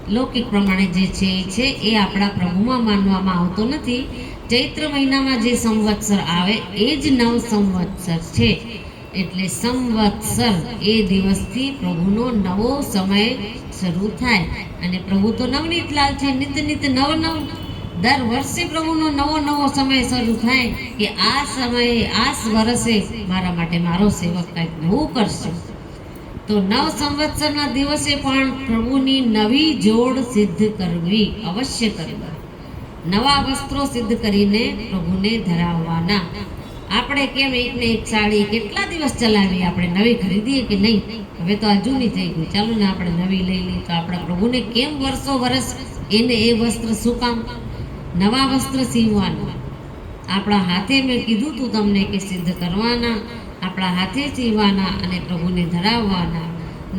લૌકિક પ્રમાણે જે છે એ આપણા પ્રભુમાં માનવામાં આવતો નથી. ચૈત્ર મહિનામાં જે સંવત્સર આવે એ જ નવ સંવત્સર છે. એટલે સંવત્સર એ દિવસથી પ્રભુનો નવો સમય શરૂ થાય. અને પ્રભુ તો નવનીતલાલ છે, નિત નવ દર વર્ષે પ્રભુનો નવો સમય શરૂ થાય કે આ સમયે આ વર્ષે મારા માટે મારો સેવક કંઈક નવું કરશે. તો નવ સંવત્સરના દિવસે પણ પ્રભુની નવી જોડ સિદ્ધ કરવી, અવશ્ય કરવી. નવા વસ્ત્રો સિદ્ધ કરીને પ્રભુને ધરાવવાના. આપણે કેમ એકને એક સાડી કેટલા દિવસ ચલાવી, આપણે નવી ખરીદીએ કે નહીં? હવે તો આ જૂની થઈ ગઈ, ચાલો ને આપણે નવી લઈ લઈએ. તો આપણા પ્રભુને કેમ વર્ષો વર્ષ એને એ વસ્ત્ર શું કામ? નવા વસ્ત્ર સીવવાના. આપણા હાથે, મેં કીધું તું તમને કે સિદ્ધ કરવાના, આપણા હાથે સીવવાના અને પ્રભુને ધરાવવાના.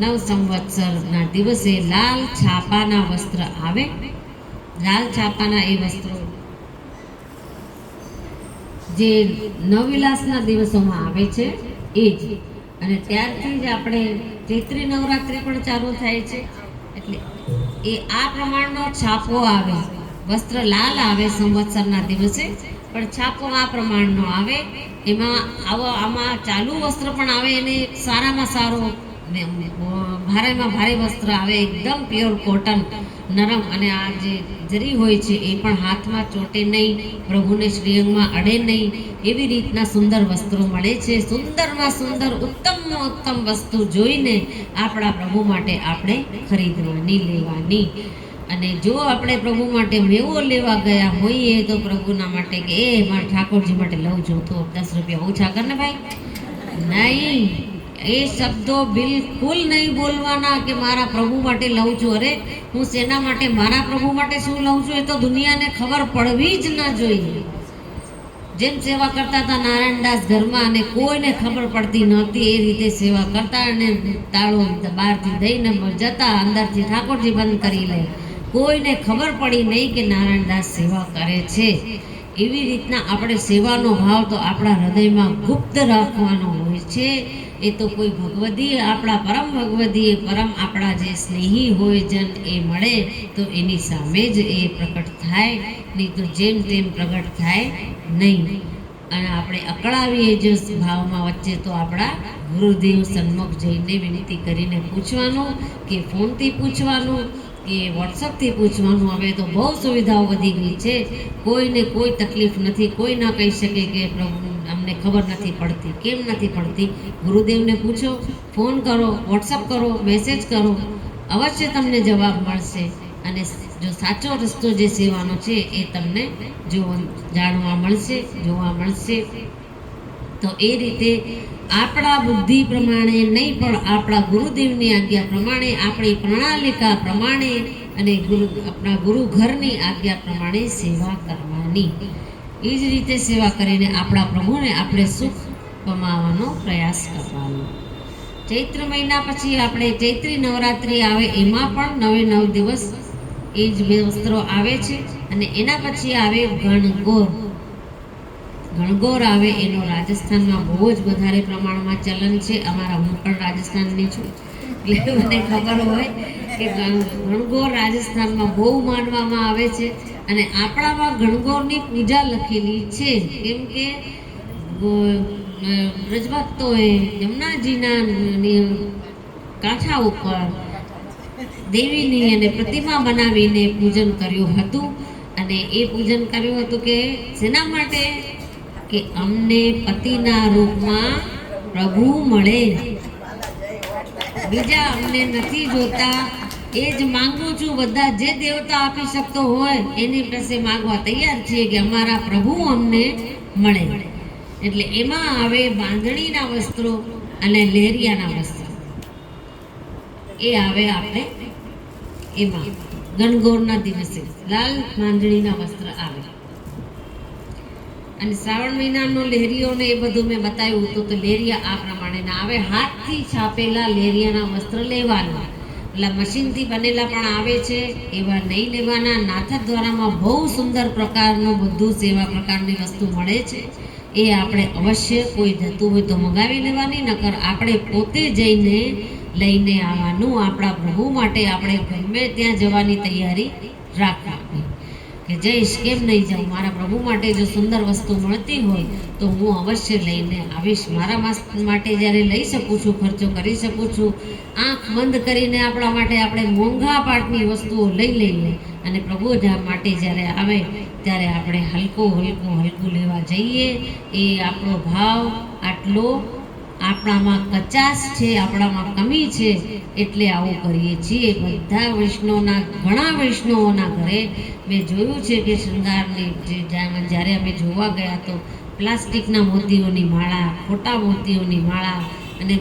નવ સંવત્સરના દિવસે લાલ છાપાના વસ્ત્ર આવે. લાલ છાપાના એ વસ્ત્રો જે નવવિલાસના દિવસોમાં આવે છે એ જ. અને ત્યારથી જ આપણે ચૈત્રી નવરાત્રિ પણ ચાલુ થાય છે. એટલે એ આ પ્રમાણનો છાપો આવે. વસ્ત્ર લાલ આવે સંવત્સરના દિવસે, પણ છાપો આ પ્રમાણનો આવે. આમાં ચાલુ વસ્ત્ર પણ આવે, એને સારામાં સારો ભારેમાં ભારે વસ્ત્ર આવે, એકદમ પ્યોર કોટન, નરમ. અને આ જે જરી હોય છે એ પણ હાથમાં ચોટે નહીં, પ્રભુને શ્રીઅંગમાં અડે નહીં, એવી રીતના સુંદર વસ્ત્રો મળે છે. સુંદરમાં સુંદર, ઉત્તમમાં ઉત્તમ વસ્તુ જોઈને આપણા પ્રભુ માટે આપણે ખરીદવાની, લેવાની. અને જો આપણે પ્રભુ માટે મેવો લેવા ગયા હોઈએ તો પ્રભુના માટે કે મારા ઠાકોરજી માટે લઉં છું તો 10 રૂપિયા ઓછા કર ને ભાઈ, નહીં. એ શબ્દો બિલકુલ નહીં બોલવાના કે મારા પ્રભુ માટે લઉં છું. અરે હું શેના માટે, મારા પ્રભુ માટે શું લઉં છું એ તો દુનિયાને ખબર પડવી જ ના જોઈએ. જેમ સેવા કરતા હતા નારાયણદાસ ઘરમાં અને કોઈને ખબર પડતી નહોતી એ રીતે સેવા કરતા અને તાળો બહારથી દઈને જતા, અંદરથી ઠાકોરજી બંધ કરી લે, કોઈને ખબર પડી નહીં કે નારાયણદાસ સેવા કરે છે. એવી રીતના આપણે સેવાનો ભાવ તો આપણા હૃદયમાં ગુપ્ત રાખવાનો હોય છે. એ તો કોઈ ભગવદીય, આપણા પરમ ભગવદીય, પરમ આપણા જે સ્નેહી હોય જન એ મળે તો એની સામે જ એ પ્રકટ થાય, નહીં તો જેમ તેમ પ્રગટ થાય નહીં. અને આપણે અકળાવીએ જો ભાવમાં વચ્ચે તો આપણા ગુરુદેવ સન્મુખ જઈને વિનંતી કરીને પૂછવાનું કે ફોનથી પૂછવાનું કે વોટ્સઅપથી પૂછવાનું. હવે તો બહુ સુવિધાઓ વધી ગઈ છે, કોઈને કોઈ તકલીફ નથી. કોઈ ના કહી શકે કે પ્રભુ અમને ખબર નથી પડતી. કેમ નથી પડતી? ગુરુદેવને પૂછો, ફોન કરો, વોટ્સઅપ કરો, મેસેજ કરો, અવશ્ય તમને જવાબ મળશે. અને જો સાચો રસ્તો જે સેવાનો છે એ તમને જાણવા મળશે, જોવા મળશે. તો એ રીતે આપણા બુદ્ધિ પ્રમાણે નહીં પણ આપણા ગુરુદેવની આજ્ઞા પ્રમાણે, આપણી પ્રણાલિકા પ્રમાણે અને આપણા ગુરુ ઘરની આજ્ઞા પ્રમાણે સેવા કરવાની. એ જ રીતે સેવા કરીને આપણા પ્રભુને આપણે સુખ કમાવાનો પ્રયાસ કરવાનો. ચૈત્ર મહિના પછી આપણે ચૈત્રી નવરાત્રિ આવે, એમાં પણ 9 દિવસ એ જ બે વસ્ત્રો આવે છે. અને એના પછી આવે ગણગોર. ગણગોર આવે એનો રાજસ્થાનમાં બહુ જ વધારે પ્રમાણમાં ચલન છે. હું પણ રાજસ્થાનની છું એટલે મને ખબર હોય કે ગણગોર રાજસ્થાનમાં બહુ માનવામાં આવે છે. અને આપણામાં ગણગોરની પૂજા લખેલી છે, કેમ કે બ્રજભક્તોએ યમુનાજીના કાંઠા ઉપર દેવીની અને પ્રતિમા બનાવીને પૂજન કર્યું હતું. અને એ પૂજન કર્યું હતું કે શેના માટે? કે અમને પતિના રૂપમાં પ્રભુ મળે, બીજા અમને નથી જોતા, એ જ માંગુ છું. બધા જે દેવતા આપી શકતો હોય એની પાસે માંગવા તૈયાર છીએ કે અમારા પ્રભુ અમને મળે. એટલે એમાં આવે બાંધણીના વસ્ત્રો અને લેરિયાના વસ્ત્રો, એ આવે આપણે એમાં ગણગોરના દિવસે લાલ બાંધણીના વસ્ત્ર આવે. અને શ્રાવણ મહિનાનો લેરિયો ને એ બધું મેં બતાવ્યું હતું. તો લેરિયા આ પ્રમાણેના આવે. હાથથી છાપેલા લેરિયાના વસ્ત્ર લેવાના. એટલે મશીનથી બનેલા પણ આવે છે, એવા નહીં લેવાના. નાથક દ્વારામાં બહુ સુંદર પ્રકારનું બધું સેવા પ્રકારની વસ્તુ મળે છે. એ આપણે અવશ્ય કોઈ જતું હોય તો મંગાવી લેવાની, નકર આપણે પોતે જઈને લઈને આવવાનું. આપણા પ્રભુ માટે આપણે ગમે ત્યાં જવાની તૈયારી રાખવાની કે જઈશ, કેમ નહીં જાઉં. મારા પ્રભુ માટે જો સુંદર વસ્તુ મળતી હોય તો હું અવશ્ય લઈને આવીશ. મારા માટે જ્યારે લઈ શકું છું, ખર્ચો કરી શકું છું, આંખ બંધ કરીને આપણા માટે આપણે મોંઘા પાટની વસ્તુઓ લઈ લઈએ. અને પ્રભુ માટે જ્યારે આવે ત્યારે આપણે હલકું લેવા જઈએ. એ આપણો ભાવ આટલો આપણામાં કચાશ છે, આપણામાં કમી છે, એટલે આવું કરીએ છીએ. બધા ઘણા વૈષ્ણવોના ઘરે મેં જોયું છે કે શૃંગારની જ્યારે અમે જોવા ગયા તો પ્લાસ્ટિકના મોતીઓની માળા, ખોટા મોતીઓની માળા અને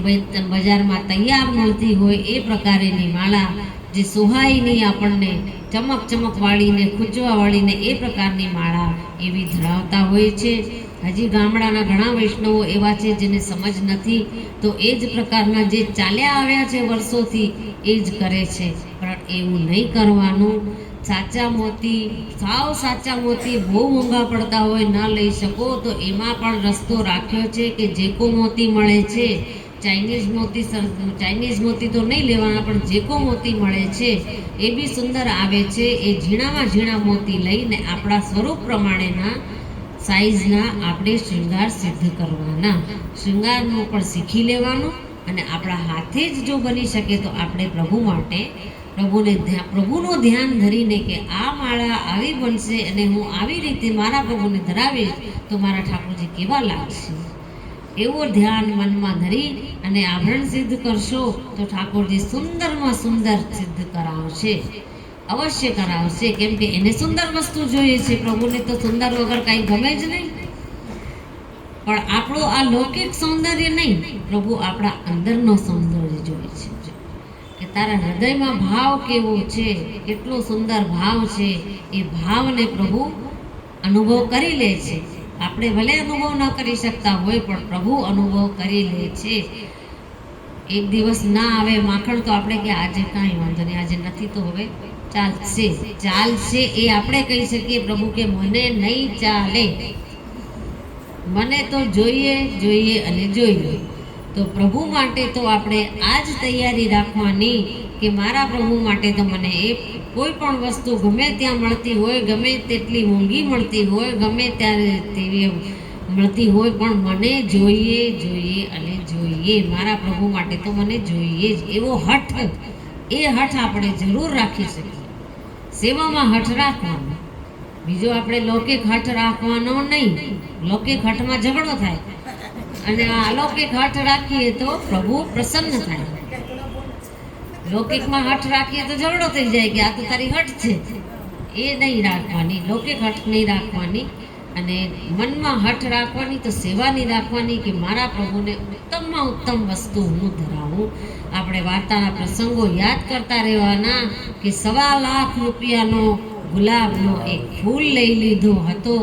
બજારમાં તૈયાર મળતી હોય એ પ્રકારેની માળા, જે સુહાઈની આપણને ચમકવાળીને ખૂંચવાવાળીને એ પ્રકારની માળા એવી ધરાવતા હોય છે. હજી ગામડાના ઘણા વૈષ્ણવો એવા છે જેને સમજ નથી, તો એ જ પ્રકારના જે ચાલ્યા આવ્યા છે વર્ષોથી એ જ કરે છે. પણ એવું નહીં કરવાનું. સાચા મોતી, સાવ સાચા મોતી બહુ મોંઘા પડતા હોય, ન લઈ શકો તો એમાં પણ રસ્તો રાખ્યો છે કે જેકો મોતી મળે છે, ચાઇનીઝ મોતી તો નહીં લેવાના, પણ જેકો મોતી મળે છે એ બી સુંદર આવે છે. એ ઝીણામાં ઝીણા મોતી લઈને આપણા સ્વરૂપ પ્રમાણેના સાઈઝના આપણે શૃંગાર સિદ્ધ કરવાના. શૃંગારનું પણ શીખી લેવાનું. અને આપણા હાથે જ જો બની શકે તો આપણે પ્રભુ માટે પ્રભુનું ધ્યાન ધરીને કે આ માળા આવી બનશે અને હું આવી રીતે મારા પ્રભુને ધરાવીશ તો મારા ઠાકોરજી કેવા લાગશે, એવો ધ્યાન મનમાં ધરી અને આભરણ સિદ્ધ કરશો તો ઠાકોરજી સુંદરમાં સુંદર સિદ્ધ કરાવશે, અવશ્ય કરાવશે. કેમ કે એને સુંદર વસ્તુ જોઈએ છે, પ્રભુને તો સુંદર વગર કાંઈ ગમે જ નહીં. પણ આપણું આ લૌકિક સૌંદર્ય નહીં, પ્રભુ આપણા અંદરનો સૌંદર્ય જોવે છે કે તારા હૃદયમાં ભાવ કેવો છે, કેટલો સુંદર ભાવ છે. એ ભાવને પ્રભુ અનુભવ કરી લે છે. આપણે ભલે અનુભવ ન કરી શકતા હોય પણ પ્રભુ અનુભવ કરી લે છે. એક દિવસ ના આવે માખણ તો આપણે કે આજે કાંઈ વાંધો નહીં, આજે નથી તો હવે ચાલશે ચાલશે એ આપણે કહી શકીએ. પ્રભુ કે મને નહીં ચાલે, મને તો જોઈએ જોઈએ અને જોઈએ. તો પ્રભુ માટે તો આપણે આ જ તૈયારી રાખવાની કે મારા પ્રભુ માટે તો મને એ કોઈ પણ વસ્તુ ગમે ત્યાં મળતી હોય, ગમે તેટલી મોંઘી મળતી હોય, ગમે ત્યારે તેવી મળતી હોય, પણ મને જોઈએ જોઈએ અને જોઈએ. મારા પ્રભુ માટે તો મને જોઈએ જ. એવો હઠ, એ હઠ આપણે જરૂર રાખી શકીએ. સેવામાં હઠ રાખવાનો, બીજો આપણે લૌકિક હઠ રાખવાનો નહીં. લૌકિક હઠમાં ઝઘડો થાય અને અલૌકિક હઠ રાખીએ તો પ્રભુ પ્રસન્ન થાય. લૌકિકમાં હઠ રાખીએ તો ઝઘડો થઈ જાય કે આ તો તારી હઠ છે. એ નહીં રાખવાની, લૌકિક હઠ નહીં રાખવાની. અને મનમાં હઠ રાખવાની તો સેવાની રાખવાની કે મારા પ્રભુને ઉત્તમમાં ઉત્તમ વસ્તુ હું ધરાવું. આપણે વાર્તાના પ્રસંગો યાદ કરતા રહેવાના કે 1.25 લાખ રૂપિયાનો ગુલાબનો એક ફૂલ લઈ લીધો હતો.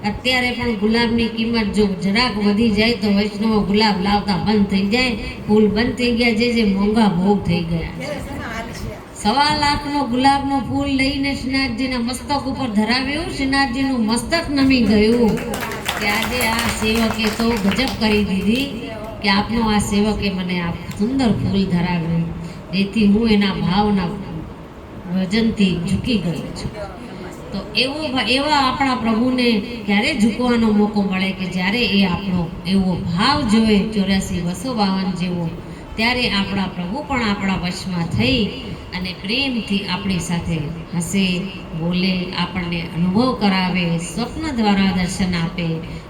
અત્યારે પણ ગુલાબની કિંમત જો જરાક વધી જાય તો વૈષ્ણવો ગુલાબ લાવતા બંધ થઈ જાય, ફૂલ બંધ થઈ ગયા, જે મોંઘા ભોગ થઈ ગયા. 1.25 લાખનો ગુલાબનો ફૂલ લઈને શ્રીનાથજીના મસ્તક ઉપર ધરાવ્યું. શ્રીનાથજીનું મસ્તક નમી ગયું કે આજે આ સેવકે તો ગજબ કરી દીધી કે આપનો આ સેવકે મને આ સુંદર ફૂલ ધરાવ્યું, જેથી હું એના ભાવના વજનથી ઝૂકી ગયો છું. તો એવા આપણા પ્રભુને ક્યારે ઝૂકવાનો મોકો મળે કે જ્યારે એ આપણો એવો ભાવ જોવે 84,252 જેવો, ત્યારે આપણા પ્રભુ પણ આપણા વશમાં થઈ અને પ્રેમથી આપણી સાથે હસે, બોલે, આપણને અનુભવ કરાવે, સ્વપ્ન દ્વારા દર્શન આપે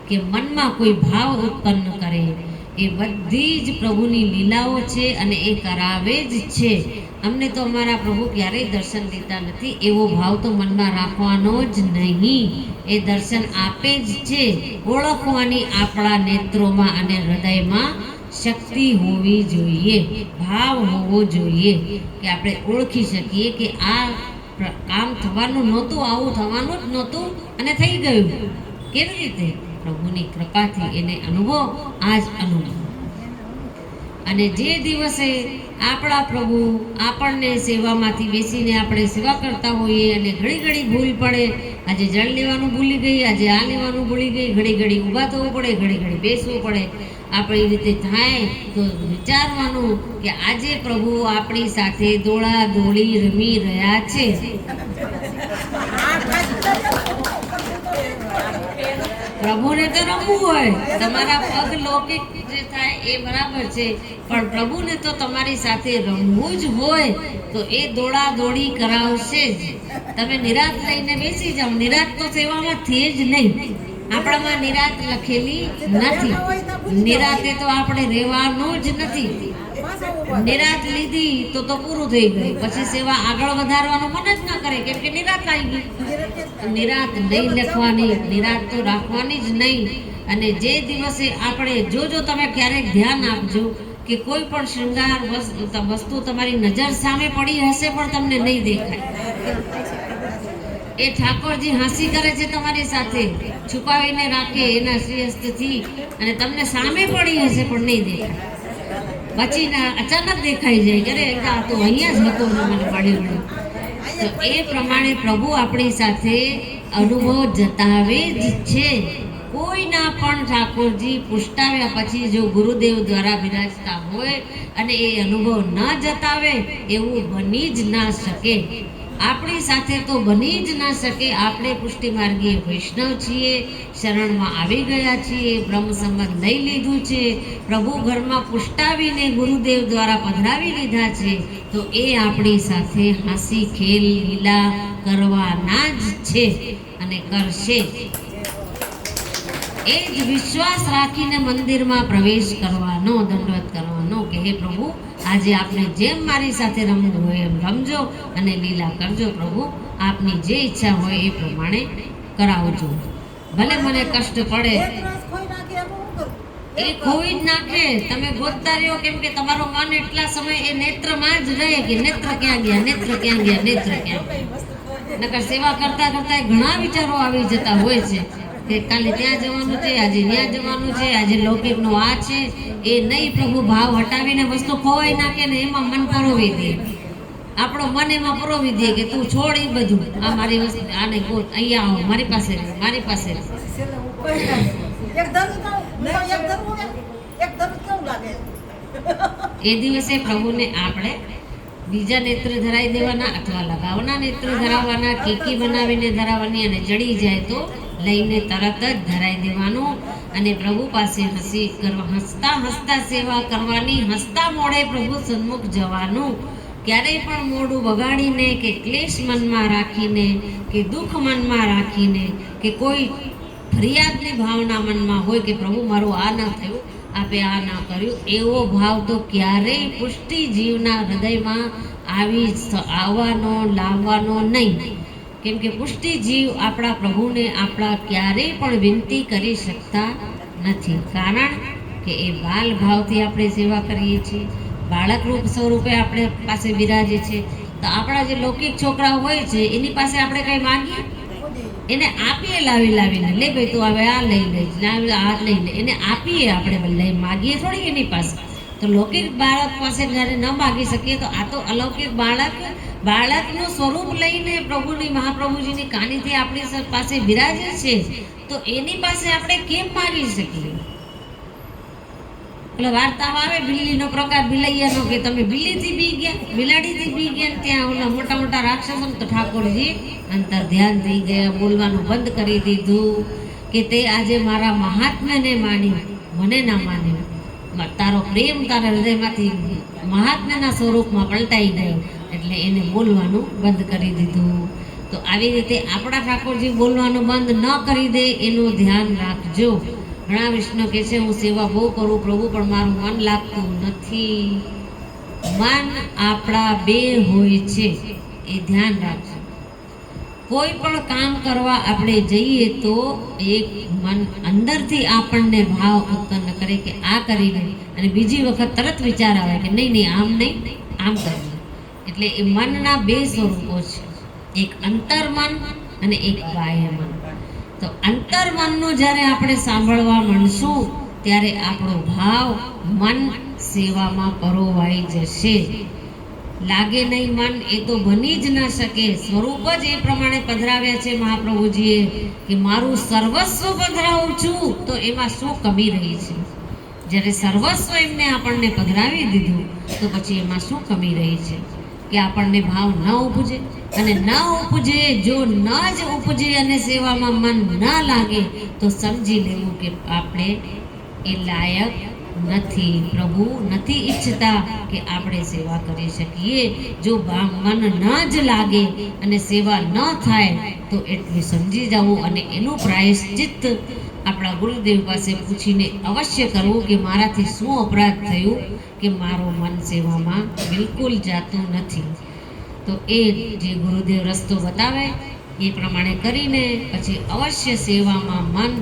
કે મનમાં કોઈ ભાવ ઉત્પન્ન કરે. એ બધી જ પ્રભુની લીલાઓ છે અને એ કરાવે જ છે. અમને તો અમારા પ્રભુ ક્યારેય દર્શન દેતા નથી, એવો ભાવ તો મનમાં રાખવાનો જ નહીં. એ દર્શન આપે જ છે. ઓળખવાની આપણા નેત્રોમાં અને હૃદયમાં શક્તિ હોવી જોઈએ, ભાવ હોવો જોઈએ કે આપણે ઓળખી શકીએ કે આ કામ થવાનું નહોતું, આવું થવાનું જ નહોતું અને થઈ ગયું. કેવી રીતે? પ્રભુની કૃપાથી. એને અનુભવ આજ અનુભવ. અને જે દિવસે આપણા પ્રભુ આપણને સેવામાંથી બેસીને આપણે સેવા કરતા હોઈએ અને ઘડી ઘડી ભૂલ પડે, આજે જળ લેવાનું ભૂલી ગઈ, આજે આ લેવાનું ભૂલી ગઈ, ઘડી ઘડી ઊભા થવું પડે, ઘડી ઘડી બેસવું પડે, આપણી રીતે થાય તો વિચારવાનું કે આજે પ્રભુ આપણી સાથે દોડા દોડી રમી રહ્યા છે. પ્રભુને તો રમવું હોય, તમારા પગ લૌકિક જે થાય એ બરાબર છે, પણ પ્રભુને તો તમારી સાથે રમવું જ હોય તો એ દોડા દોડી કરાવશે જ. તમે નિરાત લઈને બેસી જાઓ, નિરાત તો સેવામાં થઈ જ નહીં. આપણામાં નિરાત લખેલી નથી. નિરાતે તો આપણે રહેવાનું જ નથી. નિરાત લીધી તો પૂરું થઈ ગયું, પછી સેવા આગળ વધારવાનું મન જ ના કરે, કેમ કે નિરાત આવી ગઈ. નિરાત નહીં લખવાની, નિરાત તો રાખવાની જ નહીં. અને જે દિવસે આપણે જોજો, તમે ક્યારેક ધ્યાન આપજો કે કોઈ પણ શૃંગાર વસ્તુ તમારી નજર સામે પડી હશે પણ તમને નહીં દેખાય. એ ઠાકોરજી હાંસી કરે છે તમારી સાથે, છુપાવીને રાખે એના શ્રીહસ્તથી, અને તમને સામે પડી હશે પણ નહીં દેખાય. પછી અચાનક દેખાઈ જાય કે અરે આ તો અહીંયા જ હતો, મને મળ્યું. તો એ પ્રમાણે પ્રભુ આપણી સાથે અનુભવ જતાવે જ છે. કોઈના પણ ઠાકોરજી પુષ્ટાવ્યા પછી જો ગુરુદેવ દ્વારા બિરાજતા હોય અને એ અનુભવ ન જતાવે એવું બની જ ના શકે. આપણી સાથે તો બની જ ના શકે. આપણે પુષ્ટિ માર્ગીય વૈષ્ણવ છીએ, શરણમાં આવી ગયા છીએ, બ્રહ્મ સંબંધ લઈ લીધું છે, પ્રભુ ઘરમાં પુષ્ટાવીને ગુરુદેવ દ્વારા પધરાવી લીધા છે, તો એ આપણી સાથે હાંસી ખેલ લીલા કરવાના જ છે અને કરશે. એ જ વિશ્વાસ રાખીને મંદિરમાં પ્રવેશ કરવાનો, દંડવત કરવાનો કે હે પ્રભુ આજે આપને જેમ મારી સાથે રમવું હોય એમ રમજો અને લીલા કરજો. પ્રભુ આપની જે ઈચ્છા હોય એ પ્રમાણે કરાવજો. ભલે મને કષ્ટ પડે, એ ખોઈ જ નાખે. તમે ગોતતા રહ્યો, કેમ કે તમારો મન એટલા સમય એ નેત્રમાં જ રહે કે નેત્ર ક્યાં ગયા, નેત્ર ક્યાં ગયા, નેત્ર ક્યાં ગયા. નકર સેવા કરતા કરતા ઘણા વિચારો આવી જતા હોય છે કે કાલે ત્યાં જવાનું છે, આજે ત્યાં જવાનું છે, આજે લૌકિકનો આ છે, એ નહીં. પ્રભુ ભાવ હટાવીને વસ્તુ ખોવાઈ નાખે ને એમાં મન પરોવી દે. આપણો મન એમાં પરોવી દે કે તું છોડ એ બધું, આ મારી વસ્તુ, આને ગોત, અહીંયા આવો, મારી પાસે રહે, મારી પાસે રહે. એ દિવસે પ્રભુને આપણે બીજા નેત્ર ધરાવી દેવાના અથવા લગાવના નેત્ર ધરાવવાના, ટીકી બનાવીને ધરાવવાની, અને જડી જાય તો લઈને તરત જ ધરાવી દેવાનું અને પ્રભુ પાસે હસતા હસતા સેવા કરવાની, હસતા મોઢે પ્રભુ સન્મુખ જવાનું. ક્યારેય પણ મોઢું બગાડીને કે ક્લેશ મનમાં રાખીને કે દુઃખ મનમાં રાખીને કે કોઈ ફરિયાદની ભાવના મનમાં હોય કે પ્રભુ મારું આ ન થયું, આપે આ ના કર્યું, એવો ભાવ તો ક્યારેય પુષ્ટિ જીવના હૃદયમાં આવવાનો લાવવાનો નહીં. કેમ કે પુષ્ટિ જીવ આપણા પ્રભુને આપણા ક્યારેય પણ વિનંતી કરી શકતા નથી. કારણ કે એ બાલ ભાવથી આપણે સેવા કરીએ છીએ, બાળક રૂપ સ્વરૂપે આપણે પાસે બિરાજે છે. તો આપણા જે લૌકિક છોકરા હોય છે એની પાસે આપણે કંઈ માંગીએ, એને આપીએ, લાવીને લે ભાઈ તું હવે આ લઈ લે, આ લઈ લે, એને આપીએ. આપણે લઈ માગીએ થોડી એની પાસે. તો લૌકિક બાળક પાસે જ્યારે ન માગી શકીએ તો આ તો અલૌકિક બાળકનું સ્વરૂપ લઈને પ્રભુની મહાપ્રભુજીની કાનીથી આપણી પાસે બિરાજે છે, તો એની પાસે આપણે કેમ માગી શકીએ? એટલે વાર્તામાં આવે બિલ્લીનો પ્રકાર, બિલૈયાનો, કે તમે બિલ્લીથી બી ગયા, બિલાડીથી બી ગયા. ત્યાં ઓલા મોટા મોટા રાક્ષસો તો ઠાકોરજી અંતર ધ્યાન થઈ ગયા, બોલવાનું બંધ કરી દીધું કે તે આજે મારા મહાત્મ્યને માની મને ના માન્યું. તારો પ્રેમ તારા હૃદયમાંથી મહાત્મ્યના સ્વરૂપમાં પલટાઈ ગયો એટલે એને બોલવાનું બંધ કરી દીધું. તો આવી રીતે આપણા ઠાકોરજી બોલવાનું બંધ ન કરી દે એનું ધ્યાન રાખજો. ઘણા વિષ્ણુ કહે છે હું સેવા બહુ કરું પ્રભુ, પણ મારું મન લાગતું નથી. મન આપણા બે હોય છે, એ ધ્યાન રાખજો. કોઈ પણ કામ કરવા આપણે જઈએ તો એક મન અંદરથી આપણને ભાવ ઉત્પન્ન કરે કે આ કરી લે, અને બીજી વખત તરત વિચાર આવે કે નહીં નહીં આમ નહીં આમ કરવું. એટલે એ મનના બે સ્વરૂપો છે, એક અંતર્મન અને એક બાહ્ય મન. તો અંતર્મનનું જ્યારે આપણે સાંભળવા માંડશું ત્યારે આપણો ભાવ મન સેવામાં પરોવાઈ જશે. લાગે નહીં મન, એ તો બની જ ન શકે. સ્વરૂપ જ એ પ્રમાણે પધરાવ્યા છે મહાપ્રભુજીએ કે મારું સર્વસ્વ પધરાવું છું, તો એમાં શું કમી રહી છે? જ્યારે સર્વસ્વ એમને આપણને પધરાવી દીધું તો પછી એમાં શું કમી રહી છે કે આપણને ભાવ ન ઉપજે? અને ન ઉપજે, જો ન જ ઉપજે અને સેવામાં મન ન લાગે તો સમજી લેવું કે આપણે એ લાયક નથી. પ્રભુ નથી ઈચ્છતા કે આપણે સેવા કરી શકીએ. જો મન ન જ લાગે અને સેવા ન થાય તો એટલું સમજી જવું અને એનું પ્રાયશ્ચિત્ત આપણા ગુરુદેવ પાસે પૂછીને અવશ્ય કરવું કે મારાથી શું અપરાધ થયું કે મારું મન સેવામાં બિલકુલ જાતું નથી. તો એ જે ગુરુદેવ રસ્તો બતાવે એ પ્રમાણે કરીને પછી અવશ્ય સેવામાં મન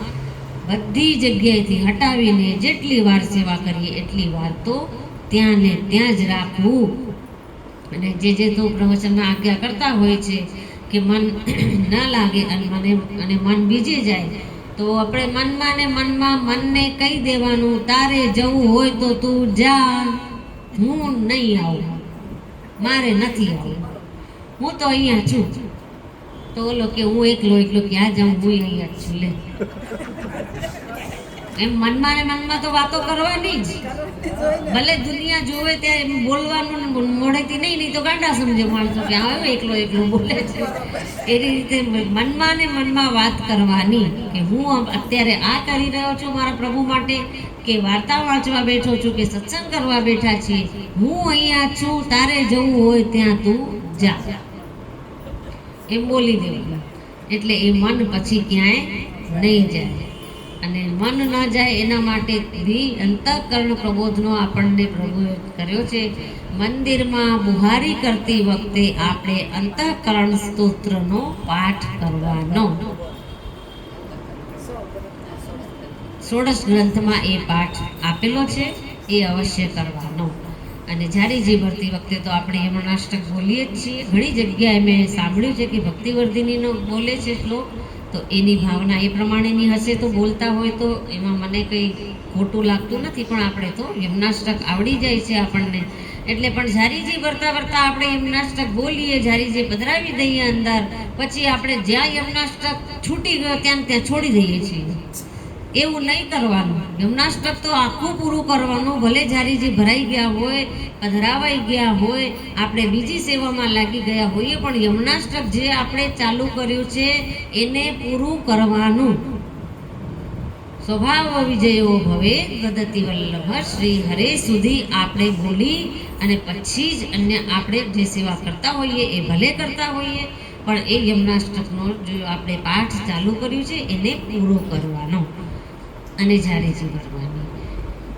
બધી જગ્યાએથી હટાવીને જેટલી વાર સેવા કરીએ એટલી વાર તો ત્યાં ને ત્યાં જ રાખવું. અને જે તો પ્રવચનમાં આજ્ઞા કરતા હોય છે કે મન ન લાગે અને મન બીજે જાય તો આપણે મનમાં ને મનમાં મનને કહી દેવાનું તારે જવું હોય તો તું જા, હું નહીં આવું, મારે નથી આવું, હું તો અહીંયા છું. તો ઓલો કે હું એકલો ક્યાં જાઉં, હું અહીંયા છું. લે એમ મનમાં ને મનમાં તો વાતો કરવાની જ, ભલે દુનિયા જોવે ત્યારે એમ બોલવાનું મોઢેથી નહીં તો ગાંડા સમજે માણસો કે હવે એકલો બોલે છે. એ રીતે મનમાં ને મનમાં વાત કરવાની કે હું અત્યારે આ કરી રહ્યો છું મારા પ્રભુ માટે, કે વાર્તા વાંચવા બેઠો છું કે સત્સંગ કરવા બેઠા છીએ, હું અહીંયા છું, તારે જવું હોય ત્યાં તું જા, એમ બોલી દેવું. એટલે એ મન પછી ક્યાંય નહીં જાય. અને મન ન જાય એના માટે બી અંતઃકરણ પ્રબોધનો આપણને પ્રભુએ કર્યો છે. મંદિરમાં બુહારી કરતી વખતે આપણે અંતઃકરણ સ્તોત્રનો પાઠ કરવાનો. ષોડશ ગ્રંથમાં એ પાઠ આપેલો છે, એ અવશ્ય કરવાનો. અને ઝારીજી ભરતી વખતે તો આપણે યમનાષ્ટક બોલીએ જ છીએ. ઘણી જગ્યાએ મેં સાંભળ્યું છે કે ભક્તિવર્ધિનીનો બોલે છે શ્લોક, તો એની ભાવના એ પ્રમાણેની હશે તો બોલતા હોય તો એમાં મને કંઈ ખોટું લાગતું નથી. પણ આપણે તો યમનાષ્ટક આવડી જાય છે આપણને, એટલે પણ ઝારીજી ભરતા ભરતા આપણે યમનાષ્ટક બોલીએ, ઝારીજી પધરાવી દઈએ અંદર, પછી આપણે જ્યાં યમનાષ્ટક છૂટી ગયો ત્યાં છોડી દઈએ છીએ. એવું નહીં કરવાનું. યમનાષ્ટક તો આખું પૂરું કરવાનું. ભલે ઝારીજી ભરાઈ ગયા હોય, પધરાવાઈ ગયા હોય, આપણે બીજી સેવામાં લાગી ગયા હોઈએ, પણ યમનાષ્ટક જે આપણે ચાલુ કર્યું છે એને પૂરું કરવાનું. સ્વભાવ વિજયો ભવે ગદતિ વલ્લભ શ્રી હરે સુધી આપણે બોલી અને પછી જ અન્ય આપણે જે સેવા કરતા હોઈએ એ ભલે કરતા હોઈએ, પણ એ યમનાષ્ટકનો જો આપણે પાઠ ચાલુ કર્યું છે એને પૂરો કરવાનો અને ઝારીજી ભરવાની.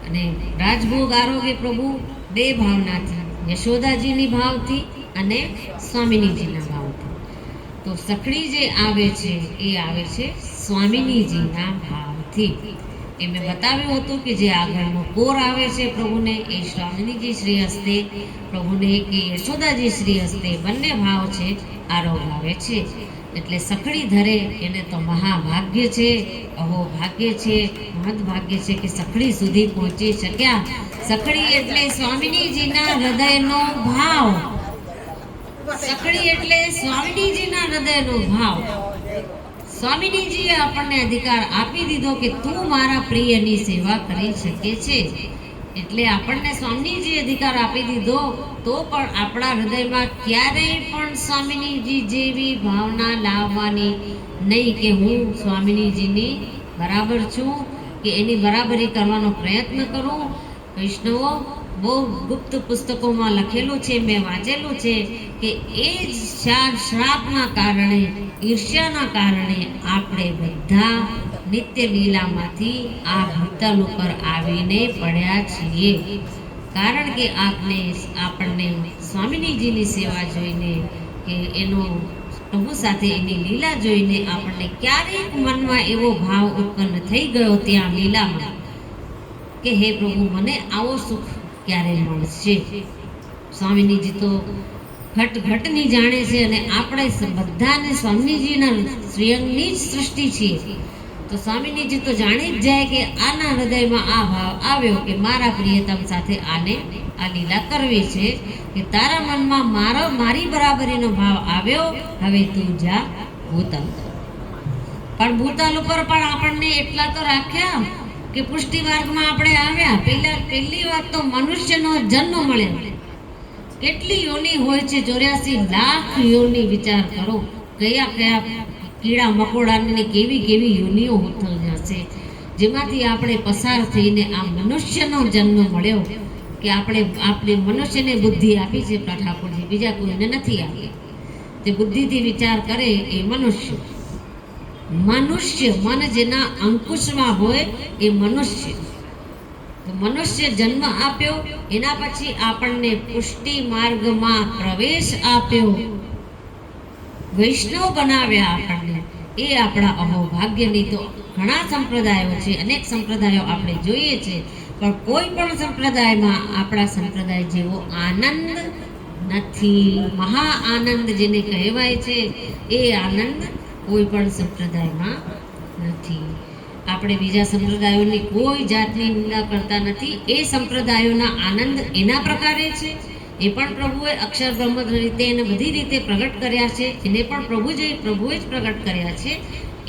અને રાજભોગ આરોગ્ય પ્રભુ બે ભાવનાથી, યશોદાજીની ભાવથી અને સ્વામિનીજીના ભાવથી. તો સખડી જે આવે છે એ આવે છે સ્વામિનીજીના ભાવથી. એ મેં બતાવ્યું હતું કે જે આગળનો કોર આવે છે પ્રભુને એ સ્વામિનીજી શ્રી હસ્તે, પ્રભુને કે યશોદાજી શ્રી હસ્તે બંને ભાવ છે આરોગ આવે છે. એટલે સખડી ધરે એને તો મહાભાગ્ય છે, અહો ભાગ્ય છે, મહદભાગ્ય છે કે સખડી સુધી પહોંચી શક્યા. સખડી એટલે સ્વામિનીજીના હૃદયનો ભાવ. સખડી એટલે સ્વામિનીજીના હૃદયનો ભાવ. સ્વામિનીજીએ આપણને અધિકાર આપી દીધો કે તું મારા પ્રિયની સેવા કરી શકે છે. એટલે આપણને સ્વામીજીએ અધિકાર આપી દીધો, તો પણ આપણા હૃદયમાં ક્યારેય પણ સ્વામિનીજી જેવી ભાવના લાવવાની નહીં કે હું સ્વામિનીજીની બરાબર છું કે એની બરાબરી કરવાનો પ્રયત્ન કરું. વૈષ્ણવો બહુ ગુપ્ત પુસ્તકોમાં લખેલું છે, મેં વાંચેલું છે કે એ જ શ્રાપના કારણે, ઈર્ષ્યાના કારણે આપણે બધા નિત્ય લીલામાંથી આ ભૂતલ ઉપર આવીને પડ્યા છીએ. કારણ કે આપણને સ્વામિનીજીની સેવા જોઈને કે એનો પ્રભુ સાથે એની લીલા જોઈને આપણને ક્યારેક મનમાં એવો ભાવ ઉત્પન્ન થઈ ગયો ત્યાં લીલામાં કે હે પ્રભુ મને આવો સુખ ક્યારે મળશે. સ્વામિનીજી તો ઘટની જાણે છે અને આપણે બધાને સ્વામીજીના શ્રીઅંગની જ સૃષ્ટિ છીએ. તો સ્વામિનીજી તો જાણી જ જાય કે આના હૃદયમાં આ ભાવ આવ્યો કે મારા પ્રિયતમ સાથે આને આ લીલા કરવી છે, કે તારા મનમાં મારી બરાબરીનો ભાવ આવ્યો, હવે તું જા ભૂતલ. પણ ભૂતલ ઉપર પણ આપણને એટલા તો રાખ્યા કે પુષ્ટિ માર્ગમાં આપણે આવ્યા. પહેલી વાત તો મનુષ્યનો જન્મ મળ્યો. કેટલી યોની હોય છે, 84 લાખ યોની. વિચાર કરો કયા કીડા મકોડાની કેવી યોનીઓ થઈ હશે, જેમાંથી આપણે પસાર થઈને આ મનુષ્યનો જન્મ મળ્યો. કે આપણે મનુષ્યને બુદ્ધિ આપી છે ઠાકોરજી, બીજા કોઈને નથી આપી. તે બુદ્ધિથી વિચાર કરે એ મનુષ્ય મન જેના અંકુશમાં હોય એ મનુષ્ય. તો મનુષ્ય જન્મ આપ્યો, એના પછી આપણને પુષ્ટિ માર્ગમાં પ્રવેશ આપ્યો, વૈષ્ણવ બનાવ્યા આપણને. એ આપણા અહોભાગ્યની. તો ઘણા સંપ્રદાયો છે, અનેક સંપ્રદાયો આપણે જોઈએ છે, પણ કોઈ પણ સંપ્રદાયમાં આપણા સંપ્રદાય જેવો આનંદ નથી. મહા આનંદ જેને કહેવાય છે એ આનંદ કોઈ પણ સંપ્રદાયમાં નથી. આપણે બીજા સંપ્રદાયોની કોઈ જાતની નિંદા કરતા નથી. એ સંપ્રદાયોના આનંદ એના પ્રકારે છે, એ પણ પ્રભુએ અક્ષર બ્રહ્મ રીતે એને બધી રીતે પ્રગટ કર્યા છે. એને પણ પ્રભુએ જ પ્રગટ કર્યા છે.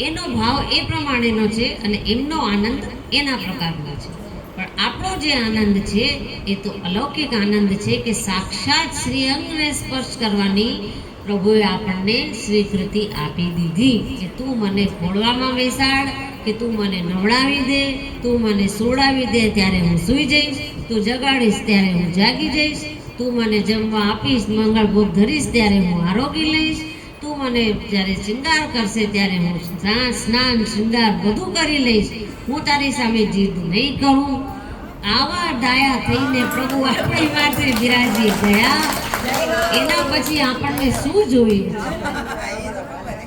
એનો ભાવ એ પ્રમાણેનો છે અને એમનો આનંદ એના પ્રકારનો છે. પણ આપણો જે આનંદ છે એ તો અલૌકિક આનંદ છે કે સાક્ષાત શ્રીઅંગને સ્પર્શ કરવાની પ્રભુએ આપણને સ્વીકૃતિ આપી દીધી કે તું મને ખોળવામાં બેસાડ, કે તું મને નવડાવી દે, તું મને સોડાવી દે ત્યારે હું સૂઈ જઈશ, તું જગાડીશ ત્યારે હું જાગી જઈશ, તું મને જમવા આપીશ, મંગળ ભોગ ધરીશ ત્યારે હું આરોગી લઈશ, તું મને જ્યારે શૃંગાર કરશે ત્યારે હું સ્નાન શૃંગાર બધું કરી લઈશ, હું તારી સામે જીદ નહીં કરું. આવા ડાયા થઈને પ્રભુ આપણી માથે બિરાજી ગયા. એના પછી આપણને શું જોઈએ?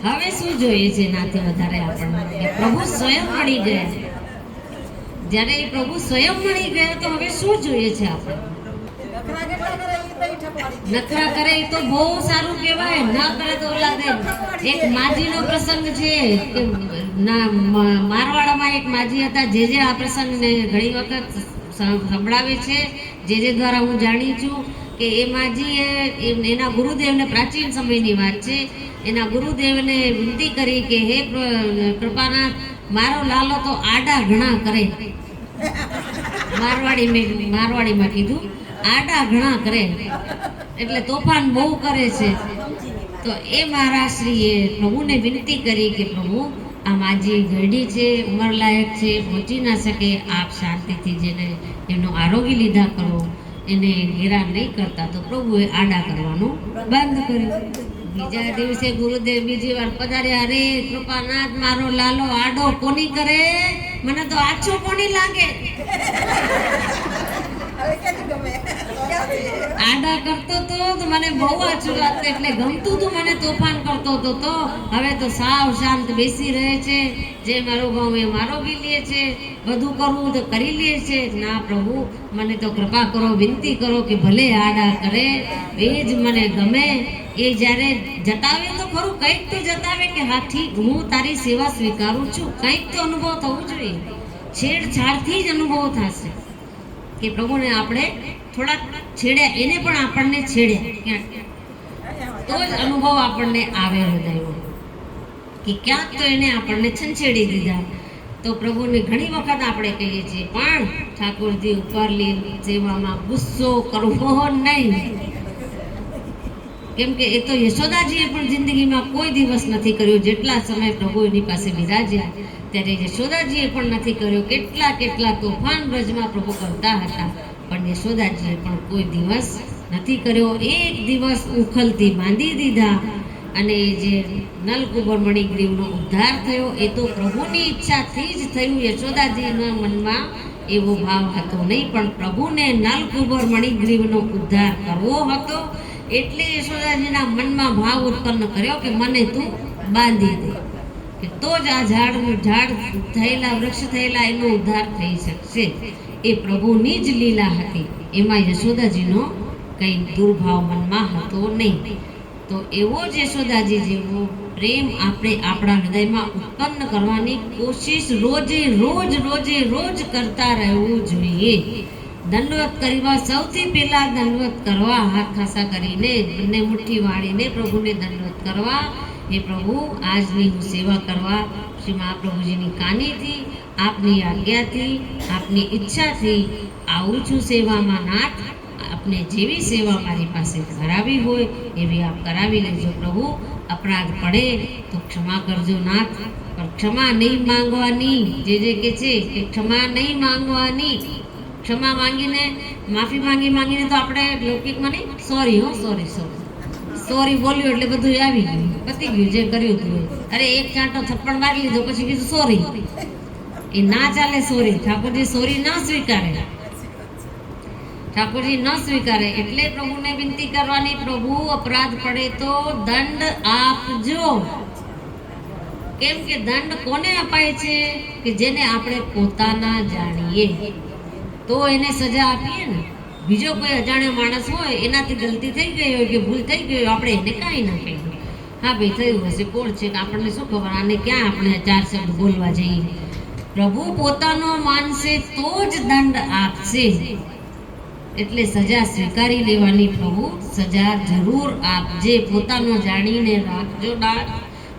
હવે શું જોઈએ છે? એનાથી વધારે આપણને પ્રભુ સ્વયં મળી ગયા. જ્યારે એ પ્રભુ સ્વયં મળી ગયા તો હવે શું જોઈએ છે આપણે? નખરા કરે તો બહુ સારું કહેવાય, ના કરે તો લાગે. એક માજીનો પ્રસંગ છે કે મારવાડામાં એક માજી હતા, જે આ પ્રસંગને ઘણી વખત સંભળાવે છે, જે દ્વારા હું જાણી છું કે એ માજીએ એના ગુરુદેવને, પ્રાચીન સમયની વાત છે, એના ગુરુદેવને વિનંતી કરી કે હે કૃપાનાથ, મારો લાલો તો આડા ઘણા કરે. મારવાડીમાં કીધું આડા ઘણા કરે એટલે તોફાન બહુ કરે છે. તો એ મહારાજશ્રીએ પ્રભુને વિનંતી કરી કે પ્રભુ, આ માજી ઘરડી છે, ઉંમરલાયક છે, પહોંચી ના શકે, આપ શાંતિથી જેને એમનો આરોગ્ય લીધા કરો, એને હેરાન નહીં કરતા. તો પ્રભુએ આડા કરવાનું બંધ કર્યું. બીજા દિવસે ગુરુદેવ બીજી વાર પધાર્યા, અરે કૃપાનાથ, મારો લાલો આડો કોની કરે, મને તો આછો કોની લાગે. આડા કરતો તો મને બહુ આછું લાગતું, એટલે ગમતું તું, મને તોફાન કરતો હતો. તો હવે તો સાવ શાંત બેસી રહે છે, જે મારો ભાવ એ મારો બી લે છે, બધું કરવું તો કરી લે છે. ના પ્રભુ, મને તો કૃપા કરો, વિનંતી કરો કે ભલે આડા કરે, એ જ મને ગમે. એ જ્યારે જતાવે તો ખરું, કંઈક તો જતાવે કે હા ઠીક, હું તારી સેવા સ્વીકારું છું. કંઈક તો અનુભવ થવું જોઈએ. છેડછાડથી જ અનુભવ થશે કે પ્રભુને આપણે થોડાક છેડ્યા, એને પણ આપણને છેડ્યા, તો જ અનુભવ આપણને આવે હૃદયમાં કે ક્યાંક તો એને આપણને છંછેડી દીધા. તો પ્રભુને ઘણી વખત આપણે કહીએ છીએ, પણ ઠાકોરજી ઉપરલી સેવામાં ગુસ્સો કરવો નહીં. કેમ કે એ તો યશોદાજીએ પણ જિંદગીમાં કોઈ દિવસ નથી કર્યો. જેટલા સમય પ્રભુ એની પાસે બિરાજ્યા ત્યારે યશોદાજીએ પણ નથી કર્યો. કેટલા તોફાન બ્રજમાં પ્રભુ કરતા હતા, પણ યશોદાજીએ પણ કોઈ દિવસ નથી કર્યો. એક દિવસ ઉખલથી બાંધી દીધા અને જે નલકુબર મણિગ્રીવનો ઉદ્ધાર થયો એ તો પ્રભુની ઈચ્છાથી જ થયું. યશોદાજીના મનમાં એવો ભાવ હતો નહીં, પણ પ્રભુને નલકુબર મણિગ્રીવનો ઉદ્ધાર કરવો હતો, એટલે યશોદાજીના મનમાં ભાવ ઉત્પન્ન કર્યો કે મને તું બાંધી દે, કે તો જ આ ઝાડ થયેલા, વૃક્ષ થયેલા એનો ઉદ્ધાર થઈ શકશે. એ પ્રભુની જ લીલા હતી, એમાં યશોદાજીનો કંઈ દુર્ભાવ મનમાં હતો નહીં. તો એવો જ યશોદાજી જેવો પ્રેમ આપણે આપણા હૃદયમાં ઉત્પન્ન કરવાની કોશિશ રોજ કરતા રહેવું જોઈએ. દંડવત કરવા, સૌથી પહેલા દંડવત કરવા, હાથ ખાસા કરીને બંને મુઠ્ઠી વાળીને પ્રભુને દંડવત કરવા. હે પ્રભુ, આજની હું સેવા કરવા શ્રી મહાપ્રભુજીની કાનીથી, આપની આજ્ઞાથી, આપની ઈચ્છાથી આવું છું સેવામાં. નાથ, આપને જેવી સેવા મારી પાસે કરાવી હોય એવી આપ કરાવી લેજો. પ્રભુ, અપરાધ પડે તો ક્ષમા કરજો નાથ, પણ ક્ષમા નહીં માંગવાની. જે કે છે કે ક્ષમા નહીં માંગવાની. ક્ષમા માંગીને, માફી માંગીને તો આપણે લૌકિકમાં નહીં, સોરી બોલ્યો એટલે બધું આવી ગયું, પતી ગયું જે કર્યું હતું. અરે એક ચાંટો થપ્પડ મારી લીધો પછી કીધું સોરી, એ ના ચાલે. સોરી ઠાકોરજી સોરી ન સ્વીકારે, ઠાકોરજી ન સ્વીકારે. એટલે પ્રભુને વિનંતી કરવાની, પ્રભુ અપરાધ પડે તો દંડ આપજો. કેમ કે દંડ કોને અપાય છે? કે જેને આપણે પોતાના જાણીએ તો એને સજા આપીએ ને. બીજો કોઈ અજાણ્યો માણસ હોય, એનાથી ગલતી થઈ ગઈ હોય કે ભૂલ થઈ ગઈ હોય, આપણે એને કાંઈ ના કહીએ, હા ભાઈ થયું હશે, કોણ છે, આપણને શું ખબર, આને ક્યાં આપણે ચાર શબ્દ બોલવા જઈએ. પ્રભુ પોતાનો માનશે તો જ દંડ આપશે. એટલે સજા સ્વીકારી લેવાની. પ્રભુ સજા જરૂર આપજે, પોતાનો જાણીને રાખજો.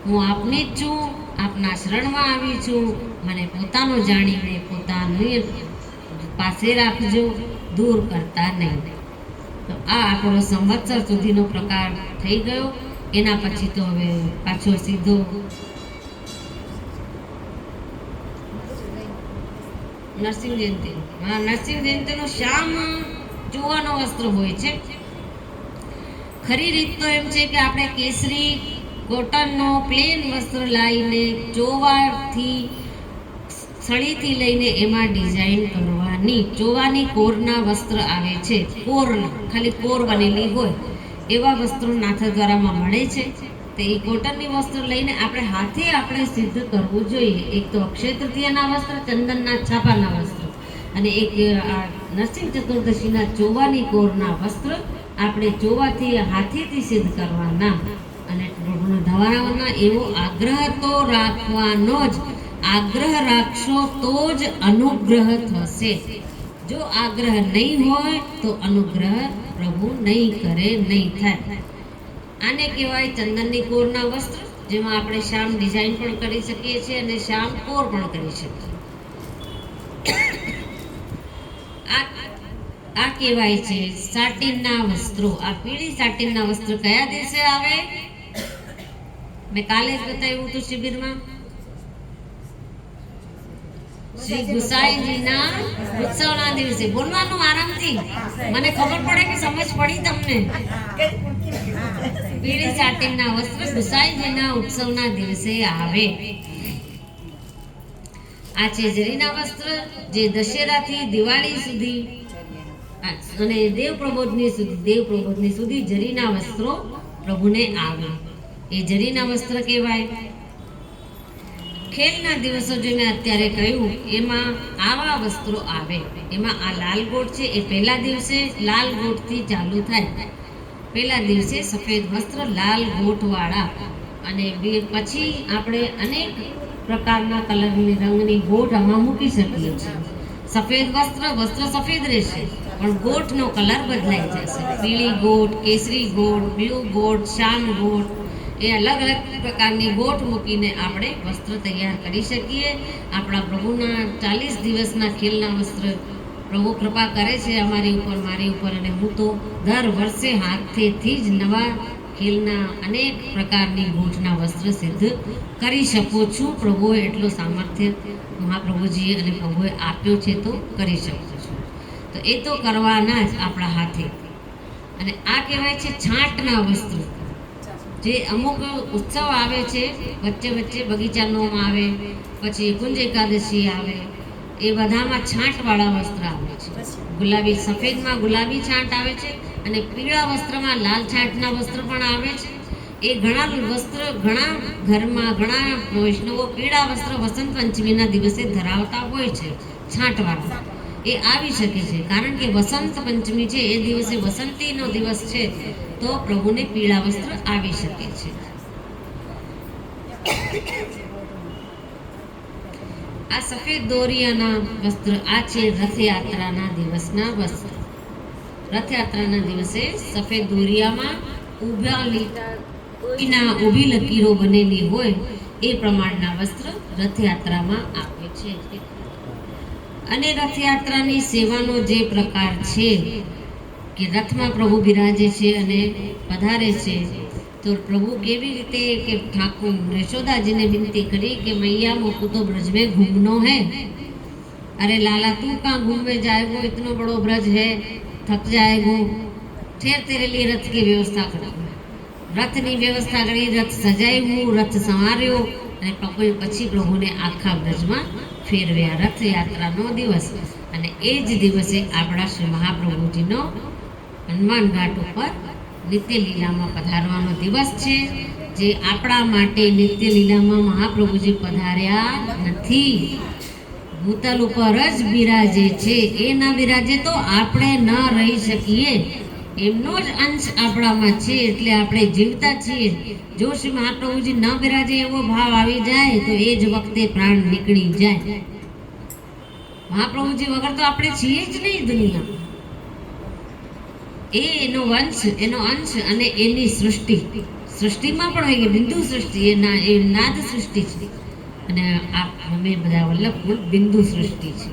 હું આપની જ છું, આપના શરણમાં આવી છું, મને પોતાનો જાણીને પોતાની પાસે રાખજો, દૂર કરતા નહીં. તો આ આપણો સંવત્સર સુધીનો પ્રકાર થઈ ગયો. એના પછી તો હવે પાછો સીધો નરસિંહ જયંતિ. નરસિંહ જયંતિનો શ્યામ ચોવાનો વસ્ત્ર હોય છે. ખરી રીત તો એમ છે કે આપણે કેસરી કોટનનો પ્લેન વસ્ત્ર લાવીને ચોવાથી, સળીથી લઈને એમાં ડિઝાઇન કરવાની. ચોવાની કોરના વસ્ત્ર આવે છે, કોરના, ખાલી કોર બનેલી હોય એવા વસ્ત્રો નાથદ્વારામાં મળે છે. તો એ કોટનની વસ્ત્ર લઈને આપણે હાથે આપણે સિદ્ધ કરવું જોઈએ. એક તો અક્ષય તૃતીયાના વસ્ત્ર, ચંદનના છાપાના વસ્ત્ર, અને એક આ નરસિંહ ચતુર્દશીના ચોવાની કોરના વસ્ત્ર આપણે ચોવાથી હાથેથી સિદ્ધ કરવાના અને પ્રભુને ધરાવવાના એવો આગ્રહ તો રાખવાનો જ. આગ્રહ રાખશો તો જ અનુગ્રહ થશે. જો આગ્રહ નહીં હોય તો અનુગ્રહ પ્રભુ નહીં કરે, નહીં થાય. આને કહેવાય ચંદનની કોરના વસ્ત્ર, જેમાં આપણે શ્યામ ડિઝાઇન પણ કરી શકીએ છીએ અને શ્યામ કોર પણ કરી શકીએ. આ કહેવાય છે સાટીનના વસ્ત્રો. આ પીળી સાટીનના વસ્ત્ર કયા દિવસે આવે? મેં કાલે જ બતાવ્યું હતું શિબિરમાં. શ્રી ગુસાઈજીના ઉત્સવના દિવસે. બોલવાનું આરામથી, મને ખબર પડે કે સમજ પડી તમને. પીળી સાટીનના વસ્ત્ર ગુસાઈજીના ઉત્સવના દિવસે આવે. આ છે જરીના વસ્ત્ર, જે દશેરાથી દિવાળી સુધી અને દેવ પ્રબોધની સુધી જરીના વસ્ત્રો પ્રભુને આવે. એ જરીના વસ્ત્ર કહેવાય. ખેલના દિવસો જે મેં અત્યારે કહ્યું એમાં આવા વસ્ત્રો આવે. એમાં આ લાલ ગોટ છે એ પહેલા દિવસે લાલ ગોટથી ચાલુ થાય. પહેલા દિવસે સફેદ વસ્ત્ર લાલ ગોટવાળા, અને પછી આપણે અનેક પ્રકારના કલરની રંગની ગોટ આમાં મૂકી શકીએ છીએ. સફેદ વસ્ત્ર સફેદ રહેશે, પણ ગોટનો કલર બદલાઈ જશે. પીળી ગોટ, કેસરી ગોટ, બ્લુ ગોટ, શ્યામ ગોટ, એ અલગ અલગ પ્રકારની ગોટ મૂકીને આપણે વસ્ત્ર તૈયાર કરી શકીએ. આપણા પ્રભુના 40 દિવસના ખેલના વસ્ત્ર પ્રભુ કૃપા કરે છે અમારી ઉપર, મારી ઉપર, અને હું તો દર વર્ષે હાથેથી જ નવા ખેલના અનેક પ્રકારની ગોઠના વસ્ત્ર સિદ્ધ કરી શકું છું. પ્રભુએ એટલો સામર્થ્ય મહાપ્રભુજીએ અને પ્રભુએ આપ્યો છે તો કરી શકું છું. તો એ તો કરવાના જ આપણા હાથે. અને આ કહેવાય છે છાંટના વસ્ત્ર. જે અમુક ઉત્સવ આવે છે વચ્ચે વચ્ચે, બગીચાનો આવે, પછી કુંજ એકાદશી આવે, એ બધામાં છાંટવાળા વસ્ત્ર આવે છે. ગુલાબી, સફેદમાં ગુલાબી છાંટ આવે છે અને પીળા વસ્ત્રમાં લાલ છાંટના વસ્ત્ર પણ આવે છે. એ ઘણા ઘરમાં ઘણા વૈષ્ણવો પીળા વસ્ત્ર વસંત પંચમીના દિવસે ધરાવતા હોય છે, છાંટવાળા. એ આવી શકે છે, કારણ કે વસંત પંચમી છે એ દિવસે વસંતીનો દિવસ છે, તો પ્રભુને પીળા વસ્ત્ર આવી શકે છે. આ સફેદ દોરિયાના વસ્ત્ર, આ છે રથયાત્રાના દિવસના વસ્ત્ર. રથયાત્રાના દિવસે સફેદ દોરિયામાં ઊભી લકીરો બનેલી હોય એ પ્રમાણના વસ્ત્ર રથયાત્રામાં આપે છે. અને રથયાત્રાની સેવાનો જે પ્રકાર છે કે રથમાં પ્રભુ બિરાજે છે અને પધારે છે, તો પ્રભુ કેવી રીતે કે ઠાकुर यशोदाजीને વિનંતી કરી કે मैया मोको तो ब्रज में घूमनो है. अरे लाला तू कहाँ घूमने जाएगो, इतना बड़ो ब्रज है, थक जाएगो, ठेर तेरे लिए रथ की व्यवस्था करो. રથની વ્યવસ્થા કરી, રથ સજાવ્યું, રથ સંવાર્યો અને પછી પ્રભુને આખા બ્રજમાં ફેરવ્યા. રથયાત્રાનો દિવસ. અને એ જ દિવસે આપણા શ્રી મહાપ્રભુજીનો હનુમાન ઘાટ ઉપર નિત્ય લીલામાં પધારવાનો દિવસ છે. જે આપણા માટે નિત્ય લીલામાં મહાપ્રભુજી પધાર્યા નથી, ભૂતલ ઉપર જ બિરાજે છે. એ ન બિરાજે તો આપણે ન રહી શકીએ. એમનો જ અંશ આપણામાં છે, એટલે આપણે જીવતા છીએ. જો શ્રી મહાપ્રભુજી ન બિરાજે એવો ભાવ આવી જાય તો એ જ વખતે પ્રાણ નીકળી જાય. મહાપ્રભુજી વગર તો આપણે છીએ જ નહીં દુનિયામાં. એનો અંશ અને એની સૃષ્ટિમાં પણ હોય કે બિંદુ સૃષ્ટિ, એ નાદ સૃષ્ટિ છે, અને અમે બધા વલ્લભકુલ બિંદુ સૃષ્ટિ છે.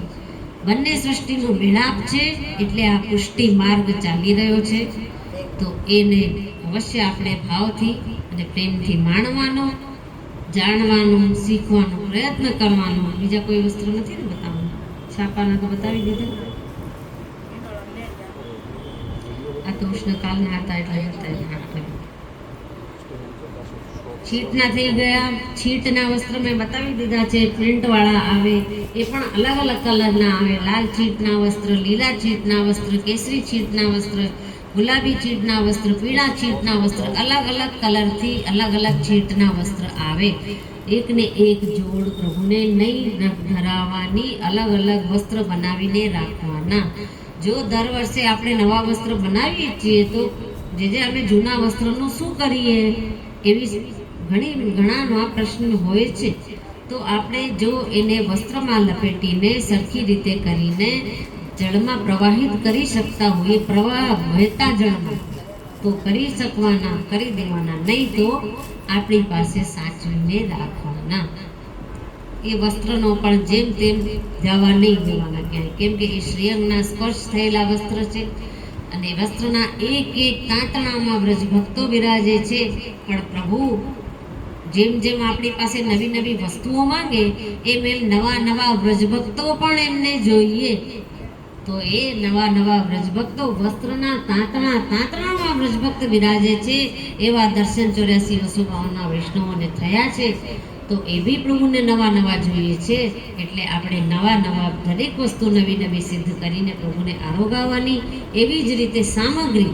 બંને સૃષ્ટિનો મિલાપ છે, એટલે આ પુષ્ટિ માર્ગ ચાલી રહ્યો છે. તો એને અવશ્ય આપણે ભાવથી અને પ્રેમથી માણવાનો, જાણવાનો, શીખવાનો પ્રયત્ન કરવાનો. બીજા કોઈ વસ્તુ નથી ને બતાવવાનું. છાપાના તો બતાવી દીધા. આ તો ઉષ્ણકાલના હતા એટલે છીટના થઈ ગયા. છીટના વસ્ત્ર મેં બતાવી દીધા છે. પ્રિન્ટવાળા આવે, એ પણ અલગ અલગ કલરના આવે. લાલ છીટના વસ્ત્ર, લીલા છીટના વસ્ત્ર, કેસરી છીટના વસ્ત્ર, ગુલાબી ચીટના વસ્ત્ર, પીળા ચીટના વસ્ત્ર, અલગ અલગ કલરથી અલગ અલગ ચીટના વસ્ત્ર આવે. એકને એક જોડ પ્રભુને નહીં ધરાવવાની, અલગ અલગ વસ્ત્ર બનાવીને રાખવાના. જો દર વર્ષે આપણે નવા વસ્ત્ર બનાવીએ છીએ તો જે અમે જૂના વસ્ત્રનું શું કરીએ, એવી ઘણા પ્રશ્ન હોય છે. તો આપણે જો એને વસ્ત્રમાં લપેટીને સરખી રીતે કરીને જળમાં પ્રવાહિત કરી શકતા હોઈએ, પ્રવાહ વહેતા જળમાં, તો કરી દેવાના, નહીં તો આપણી પાસે સાચવીને રાખવાના. એ વસ્ત્રનો પણ જેમ તેમ જવા નહીં દેવાના ક્યાંય, કેમ કે એ શ્રીઅંગના સ્પર્શ થયેલા વસ્ત્ર છે અને વસ્ત્રના એક એક તાંતણામાં વ્રજ ભક્તો બિરાજે છે. પણ પ્રભુ જેમ જેમ આપણી પાસે નવી નવી વસ્તુઓ માંગે એમ નવા નવા વ્રજભક્તો પણ એમને જોઈએ. તો એ નવા વ્રજભક્તો વસ્ત્રના તાંતણામાં વ્રજભક્ત બિરાજે છે. એવા દર્શન 84 વસુબાઓના વૈષ્ણવોને થયા છે. તો એ બી પ્રભુને નવા જોઈએ છે. એટલે આપણે નવા દરેક વસ્તુ નવી સિદ્ધ કરીને પ્રભુને આરોગાવવાની. એવી જ રીતે સામગ્રી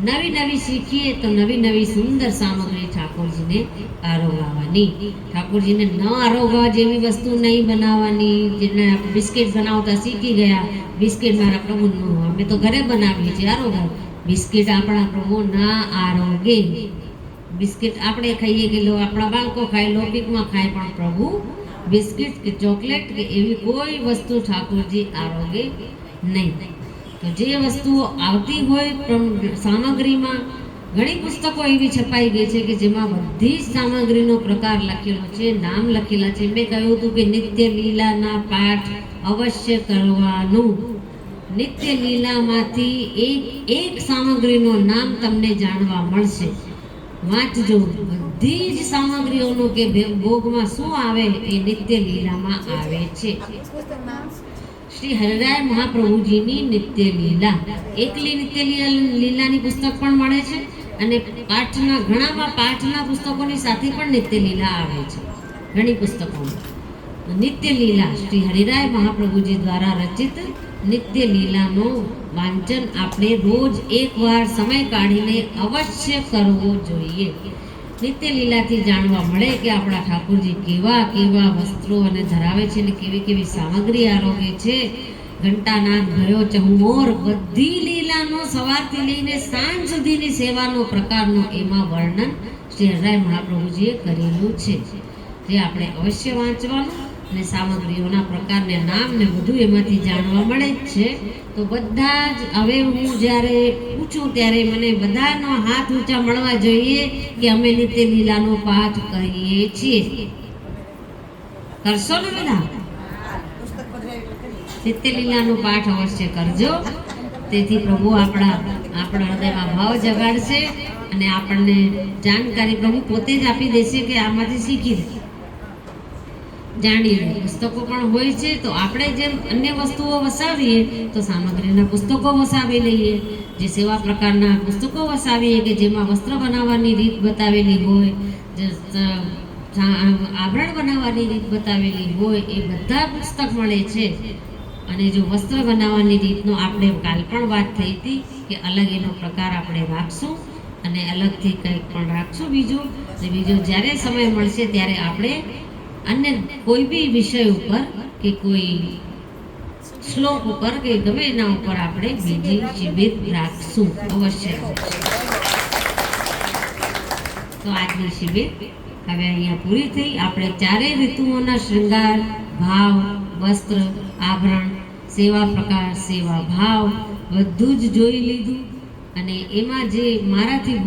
નવી શીખીએ તો નવી સુંદર સામગ્રી ઠાકોરજીને આરોગાવવાની. ઠાકોરજીને ન આરોગવા જેવી વસ્તુ નહીં બનાવવાની. જેને બિસ્કિટ બનાવતા શીખી ગયા, બિસ્કિટ મારા પ્રભુનું અમે તો ઘરે બનાવીએ છીએ, આરોગા. બિસ્કિટ આપણા પ્રભુ ના આરોગે. બિસ્કિટ આપણે ખાઈએ કે આપણા બાળકો ખાય, લૌકિકમાં ખાય, પણ પ્રભુ બિસ્કિટ કે ચોકલેટ કે એવી કોઈ વસ્તુ ઠાકોરજી આરોગે નહીં. તો જે વસ્તુઓ આવતી હોય સામગ્રીમાં, ઘણી પુસ્તકો એવી છપાઈ ગઈ છે કે જેમાં બધી જ સામગ્રીનો પ્રકાર લખેલો છે, નામ લખેલા છે. મેં કહ્યું હતું કે નિત્ય લીલાના પાઠ અવશ્ય કરવાનું. નિત્ય લીલામાંથી એક સામગ્રીનું નામ તમને જાણવા મળશે. વાંચજો. બધી જ સામગ્રીઓનું કે ભોગમાં શું આવે એ નિત્ય લીલામાં આવે છે. શ્રી હરિરાય મહાપ્રભુજીની નિત્ય લીલા, એકલી નિત્ય લીલાની પુસ્તક પણ મળે છે અને પાઠના પુસ્તકોની સાથે પણ નિત્ય લીલા આવે છે. ઘણી પુસ્તકોમાં નિત્ય લીલા શ્રી હરિરાય મહાપ્રભુજી દ્વારા રચિત નિત્ય લીલાનું વાંચન આપણે રોજ એકવાર સમય કાઢીને અવશ્ય કરવો જોઈએ. નિત્ય લીલાથી જાણવા મળે કે આપણા ઠાકોરજી કેવા વસ્ત્રો અને ધરાવે છે અને કેવી સામગ્રી આરોગે છે. ઘંટાનાદ ભયો ચહુમોર બધી લીલાનો સવારથી લઈને સાંજ સુધીની સેવાનો પ્રકારનો એમાં વર્ણન શ્રી હરિરાય મહાપ્રભુજીએ કરેલું છે. જે આપણે અવશ્ય વાંચવાનું અને સામગ્રીઓના પ્રકારને નામ ને બધું એમાંથી જાણવા મળે જ છે. તો બધા જ હવે હું જ્યારે પૂછું ત્યારે મને બધાનો હાથ ઊંચા મળવા જોઈએ કે અમે નિત્ય લીલાનો પાઠ કરીએ છીએ. કરશો ને બધા? નિત્ય લીલાનો પાઠ અવશ્ય કરજો. તેથી પ્રભુ આપણા હૃદયમાં ભાવ જગાડશે અને આપણને જાણકારી પ્રભુ પોતે જ આપી દેશે કે આમાંથી શીખી જાણી લે. પુસ્તકો પણ હોય છે તો આપણે જેમ અન્ય વસ્તુઓ વસાવીએ તો સામગ્રીના પુસ્તકો વસાવી લઈએ. જે સેવા પ્રકારના પુસ્તકો વસાવીએ કે જેમાં વસ્ત્ર બનાવવાની રીત બતાવેલી હોય, આભરણ બનાવવાની રીત બતાવેલી હોય, એ બધા પુસ્તક મળે છે. અને જો વસ્ત્ર બનાવવાની રીતનો આપણે કાલ પણ વાત થઈ હતી કે અલગ એનો પ્રકાર આપણે રાખશું અને અલગથી કંઈક પણ રાખશું બીજું જ્યારે સમય મળશે ત્યારે આપણે અન્ય કોઈ બી વિષય ઉપર કે કોઈ શ્લોક ઉપર કે ગમે એના ઉપર આપણે બીજી શિબિર રાખશું અવશ્ય. તો આજની શિબિર હવે અહીંયા પૂરી થઈ. આપણે ચારેય ઋતુઓના શૃંગાર, ભાવ, વસ્ત્ર, આભરણ, સેવા પ્રકાર, સેવા ભાવ બધું જ જોઈ લીધું. અને એમાં જે મારાથી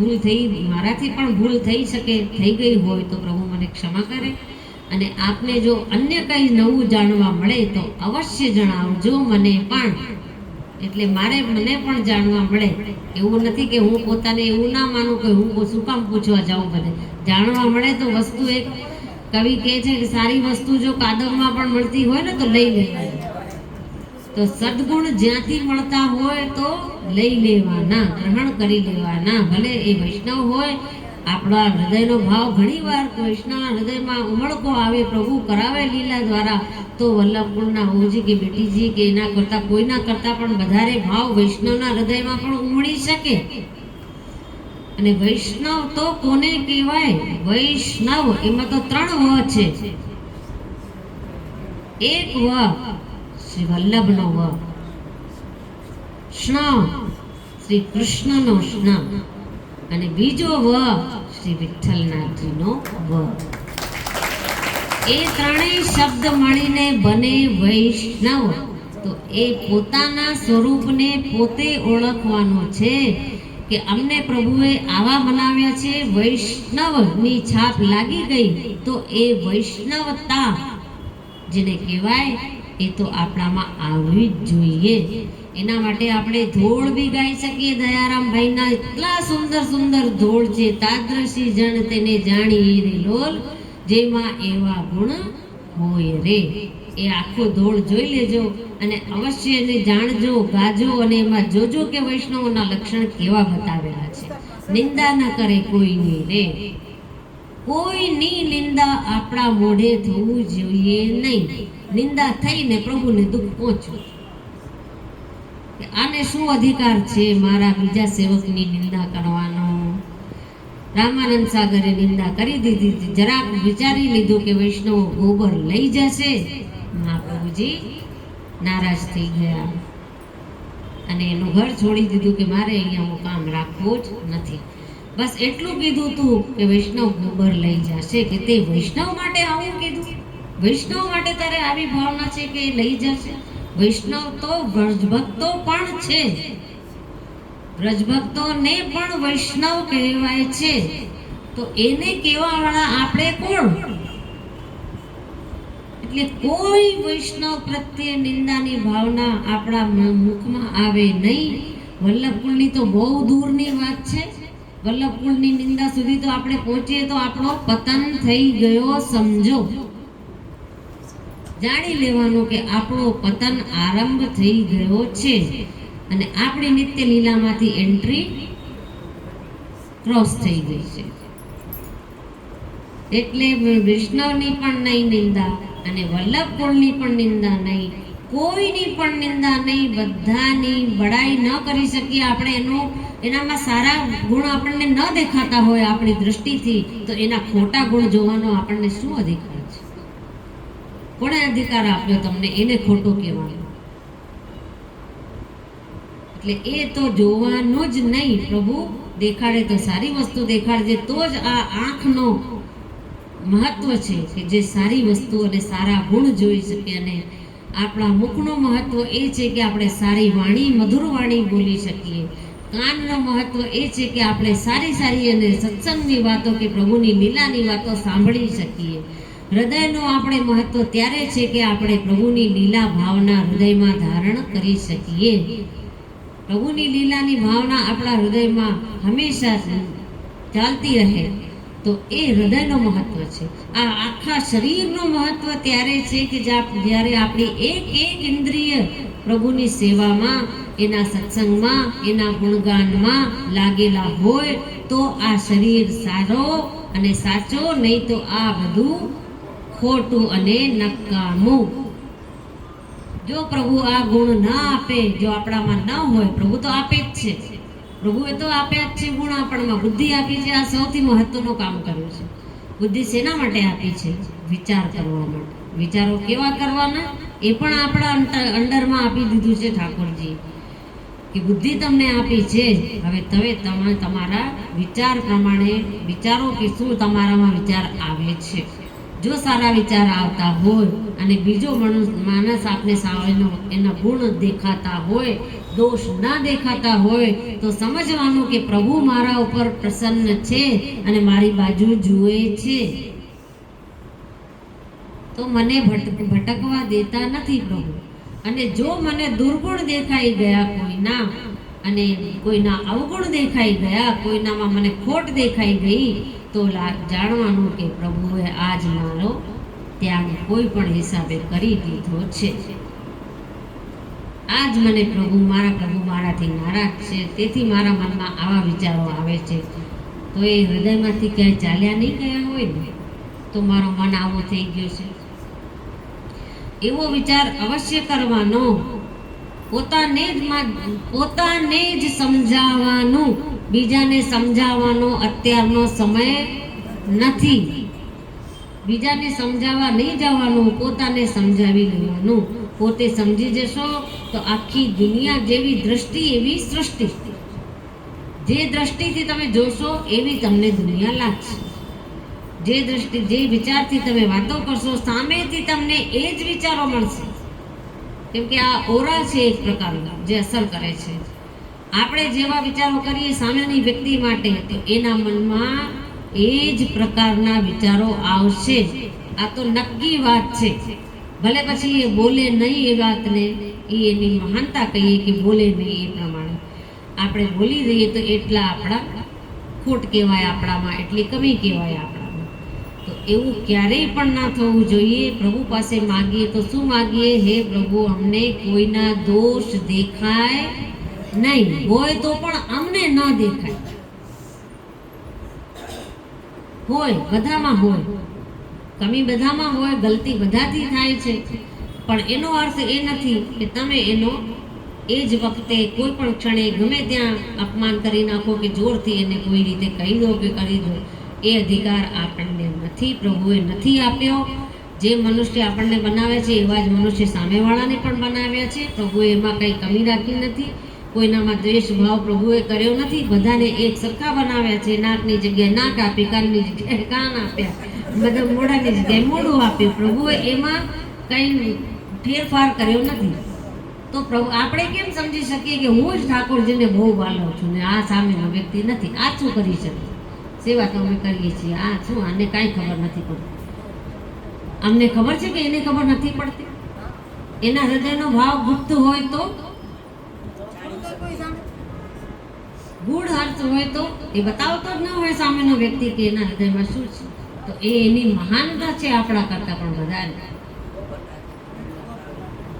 પણ ભૂલ થઈ ગઈ હોય તો પ્રભુ મને ક્ષમા કરે. અને આપને જો અન્ય કંઈ નવું જાણવા મળે તો અવશ્ય જણાવજો મને પણ. એટલે મને પણ જાણવા મળે. એવું નથી કે હું પોતાને એવું ના માનું કે હું શું કામ પૂછવા જાઉં. બધે જાણવા મળે તો વસ્તુ એક કવિ કહે છે કે સારી વસ્તુ જો કાદવમાં પણ મળતી હોય ને તો લઈ લેવાની. તો સદગુણ જ્યાંથી મળતા હોય તો લઈ લેવાના, ગ્રહણ કરી લેવાના. ભલે એ વૈષ્ણવ હોય આપણા હૃદયનો ભાવ ઘણીવાર કૃષ્ણના હૃદયમાં ઉમળકો આવે, પ્રભુ કરાવે લીલા દ્વારા, તો વલ્લભકુળના હોજી કે બેટીજી કે એના કરતા કોઈના કરતા પણ વધારે ભાવ વૈષ્ણવના હૃદયમાં પણ ઉમળી શકે. અને વૈષ્ણવ તો કોને કહેવાય? વૈષ્ણવ એમાં તો 3 વ છે. એક વ શ્રી વલ્લભનો વ, સ્ણ શ્રી કૃષ્ણનો સ્ણ, અને બીજો વ શ્રી વિઠ્ઠલનાથજીનો વ. એ 3 શબ્દ મળીને બને વૈષ્ણવ. તો એ પોતાના સ્વરૂપને પોતે ઓળખવાનો છે કે અમને પ્રભુએ આવા બનાવ્યા છે, વૈષ્ણવની છાપ લાગી ગઈ, તો એ વૈષ્ણવતા જેને કહેવાય એ તો આપણામાં આવવી જ જોઈએ. એના માટે આપણે ધોળ બી ગાઈ શકીએ. દયારામભાઈના એટલા સુંદર સુંદર ધોળ છે. તાદ્રશી જણ તેને જાણી રે લોલ, જેમાં એવા ગુણ હોય રે. એ આખો ધોળ જોઈ લેજો અને અવશ્ય એને જાણજો, ગાજો અને એમાં જોજો કે વૈષ્ણવોના લક્ષણ કેવા બતાવેલા છે. નિંદા ન કરે કોઈની રે. કોઈની નિંદા આપણા મોઢે થવું જોઈએ નહીં. નિંદા થઈને પ્રભુને દુઃખ પહોંચવું. આને શું અધિકાર છે મારા બીજા સેવકની નિંદા કરવાનો? રામાનંદ સાગરે નિંદા કરી દીધી. જરાક વિચારી લીધું કે વૈષ્ણવ ગોબર લઈ જશે, મહાપ્રભુજી નારાજ થઈ ગયા અને એનું ઘર છોડી દીધું કે મારે અહીંયા મુકામ રાખવો જ નથી. બસ એટલું કીધું તું કે વૈષ્ણવ ગોબર લઈ જશે. કે તે વૈષ્ણવ માટે આવું કીધું? વૈષ્ણવ માટે તારે આવી ભાવના છે કે લઈ જશે? વૈષ્ણવ તો વ્રજભક્તો પણ છે. વ્રજભક્તોને પણ વૈષ્ણવ કહેવાય છે. તો એને કહેવા વાળા આપણે કોણ? એટલે કોઈ વૈષ્ણવ પ્રત્યે નિંદાની ભાવના આપણા મુખમાં આવે નહીં. વલ્લભકુળની તો બહુ દૂરની વાત છે. વલ્લભકુળની નિંદા સુધી તો આપણે પહોંચીએ તો આપણો પતન થઈ ગયો સમજો. જાણી લેવાનું કે આપણો પતન આરંભ થઈ ગયો છે અને આપણી નિત્ય લીલામાંથી એન્ટ્રી ક્રોસ થઈ ગઈ છે. એટલે વૈષ્ણવની પણ નહીં નિંદા અને વલ્લભકુળની પણ નિંદા નહીં, કોઈની પણ નિંદા નહીં. બધાની બડાઈ ન કરી શકીએ આપણે. એનામાં સારા ગુણ આપણને ન દેખાતા હોય આપણી દૃષ્ટિથી, તો એના ખોટા ગુણ જોવાનો આપણને શું અધિકાર છે? કોણે અધિકાર આપ્યો તમને એને ખોટું કહેવાનો? એટલે એ તો જોવાનું જ નહીં. પ્રભુ દેખાડે તો સારી વસ્તુ દેખાડજે, તો જ આ આંખનો મહત્વ છે કે જે સારી વસ્તુ અને સારા ગુણ જોઈ શકે. અને આપણા મુખનું મહત્વ એ છે કે આપણે સારી વાણી, મધુર વાણી બોલી શકીએ. કાનનું મહત્વ એ છે કે આપણે સારી સારી અને સત્સંગની વાતો કે પ્રભુની લીલાની વાતો સાંભળી શકીએ. હૃદયનું આપણે મહત્વ ત્યારે છે કે આપણે પ્રભુની લીલા ભાવના હૃદયમાં ધારણ કરી શકીએ. પ્રભુની લીલાની ભાવના આપણા હૃદયમાં હંમેશા ચાલતી રહે તો એ હૃદયનું મહત્વ છે. આ આખા શરીરનું મહત્વ ત્યારે છે કે જ્યારે આપણી એક એક ઇન્દ્રિય પ્રભુની સેવામાં, એના સત્સંગમાં, એના ગુણગાનમાં લાગેલા હોય તો આ શરીર સારો અને સાચો, નહીં તો આ બધું ખોટું અને નકામું. જો પ્રભુ આ ગુણ ના આપે, જો આપણામાં ન હોય, પ્રભુ તો આપે જ છે. પ્રભુએ તો આપ્યા જ છે ગુણ આપણમાં. બુદ્ધિ આપી છે, આ સૌથી મહત્વનું કામ કર્યું છે. બુદ્ધિ શેના માટે આપી છે? વિચાર કરવા માટે. વિચારો કેવા કરવાના એ પણ આપણા અંડરમાં આપી દીધું છે ઠાકોરજી કે બુદ્ધિ તમને આપી છે. હવે તમે તમારા વિચાર પ્રમાણે વિચારો કે શું તમારામાં વિચાર આવે છે. જો સારા વિચાર આવતા હોય અને બીજો માણસ આપને સામેનો એના ગુણ દેખાતા હોય, દોષ ના દેખાતા હોય, તો સમજવાનું કે પ્રભુ મારા ઉપર પ્રસન્ન છે અને મારી બાજુ જુએ છે. તો મને ભટકવા દેતા નથી પ્રભુ. અને જો મને દુર્ગુણ દેખાઈ ગયા કોઈના, અને કોઈના અવગુણ દેખાઈ ગયા, કોઈનામાં મને ખોટ દેખાઈ ગઈ, તો જાણવાનું કે પ્રભુએ આજ મારો ત્યાગ કોઈ પણ હિસાબે કરી દીધો છે. આજ મને પ્રભુ મારાથી નારાજ છે, તેથી મારા મનમાં આવા વિચારો આવે છે. તો એ હૃદયમાંથી ક્યાંય ચાલ્યા નહીં ગયા હોય ને તો મારો મન આવો થઈ ગયો છે, એવો વિચાર અવશ્ય કરવાનો. પોતાને જ સમજાવવાનું, બીજાને સમજાવવાનો અત્યારનો સમય નથી. બીજાને સમજાવવા નહીં જવાનું, પોતાને સમજાવી લેવાનું. પોતે સમજી જશો તો આખી દુનિયા જેવી દ્રષ્ટિ એવી સૃષ્ટિ. જે દ્રષ્ટિથી તમે જોશો એવી તમને દુનિયા લાગશે. જે દ્રષ્ટિ, જે વિચારથી તમે વાતો કરશો સામેથી તમને એ જ વિચારો મળશે. કેમ કે આ ઓરા છે એક પ્રકારનો જે અસર કરે છે. આપણે જેવા વિચારો કરીએ સામેની વ્યક્તિ માટે તો એના મનમાં એ જ પ્રકારના વિચારો આવશે. આ તો નક્કી વાત છે. ભલે પછી એ બોલે નહીં એ વાતને, એ એની મહાનતા કહીએ કે બોલે નહીં, એ પ્રમાણે આપણે બોલી દઈએ તો એટલા આપણા ખોટ કહેવાય, આપણામાં એટલી કમી કહેવાય આપણામાં. તો એવું ક્યારેય પણ ના થવું જોઈએ. પ્રભુ પાસે માગીએ તો શું માગીએ? હે પ્રભુ, અમને કોઈના દોષ દેખાય નહીં, હોય તો પણ અમને ન દેખાય. હોય બધામાં હોય, કમી બધામાં હોય, ગલતી બધાથી થાય છે, પણ એનો અર્થ એ નથી કે તમે એનો એ જ વખતે કોઈ પણ ક્ષણે ગમે ત્યાં અપમાન કરી નાખો કે જોરથી એને કોઈ રીતે કહી દો કે કરી દો. એ અધિકાર આપણને નથી, પ્રભુએ નથી આપ્યો. જે મનુષ્ય આપણને બનાવે છે એવા જ મનુષ્ય સામેવાળાને પણ બનાવ્યા છે. પ્રભુએ એમાં કંઈ કમી રાખી નથી. કોઈનામાં દ્વેષ ભાવ પ્રભુએ કર્યો નથી. બધાને એક સરખા બનાવ્યા છે. નાકની જગ્યાએ નાક આપી, કાનની જગ્યાએ કાન આપ્યા, બધા મોઢાની જગ્યાએ મોઢું આપ્યું. પ્રભુએ એમાં કંઈ ફેરફાર કર્યો નથી. તો પ્રભુ આપણે કેમ સમજી શકીએ કે હું જ ઠાકોરજીને બહુ વાલો છું ને આ સામેનો વ્યક્તિ નથી? આ શું કરી શકે? સેવા તો અમે કરીએ છીએ, આ શું, આને કાંઈ ખબર નથી પડતી. અમને ખબર છે કે એને ખબર નથી પડતી. એના હૃદયનો ભાવ ગુપ્ત હોય તો, ગૂઢ અર્થ હોય તો એ બતાવતો જ ન હોય સામેનો વ્યક્તિ કે એના હૃદયમાં શું છે. તો એ એની મહાનતા છે આપણા કરતાં પણ વધારે.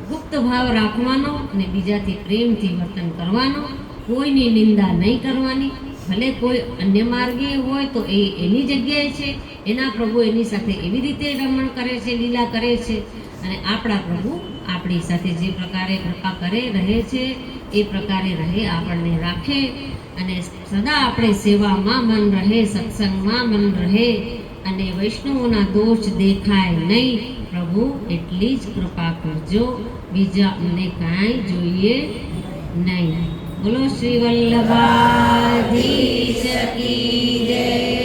ગુપ્ત ભાવ રાખવાનો અને બીજાથી પ્રેમથી વર્તન કરવાનો, કોઈની નિંદા નહીં કરવાની. ભલે કોઈ અન્ય માર્ગે હોય તો એ એની જગ્યાએ છે. એના પ્રભુ એની સાથે એવી રીતે રમણ કરે છે, લીલા કરે છે. અને આપણા પ્રભુ આપણી સાથે જે પ્રકારે કૃપા કરે રહે છે એ પ્રકારે રહે, આપણને રાખે અને સદા આપણે સેવામાં મન રહે, સત્સંગમાં મન રહે અને વૈષ્ણવોના દોષ દેખાય નહીં. પ્રભુ એટલી જ કૃપા કરજો, બીજા અમને કાંઈ જોઈએ નહીં. બોલો શ્રી વલ્લભાધીશ કી જય.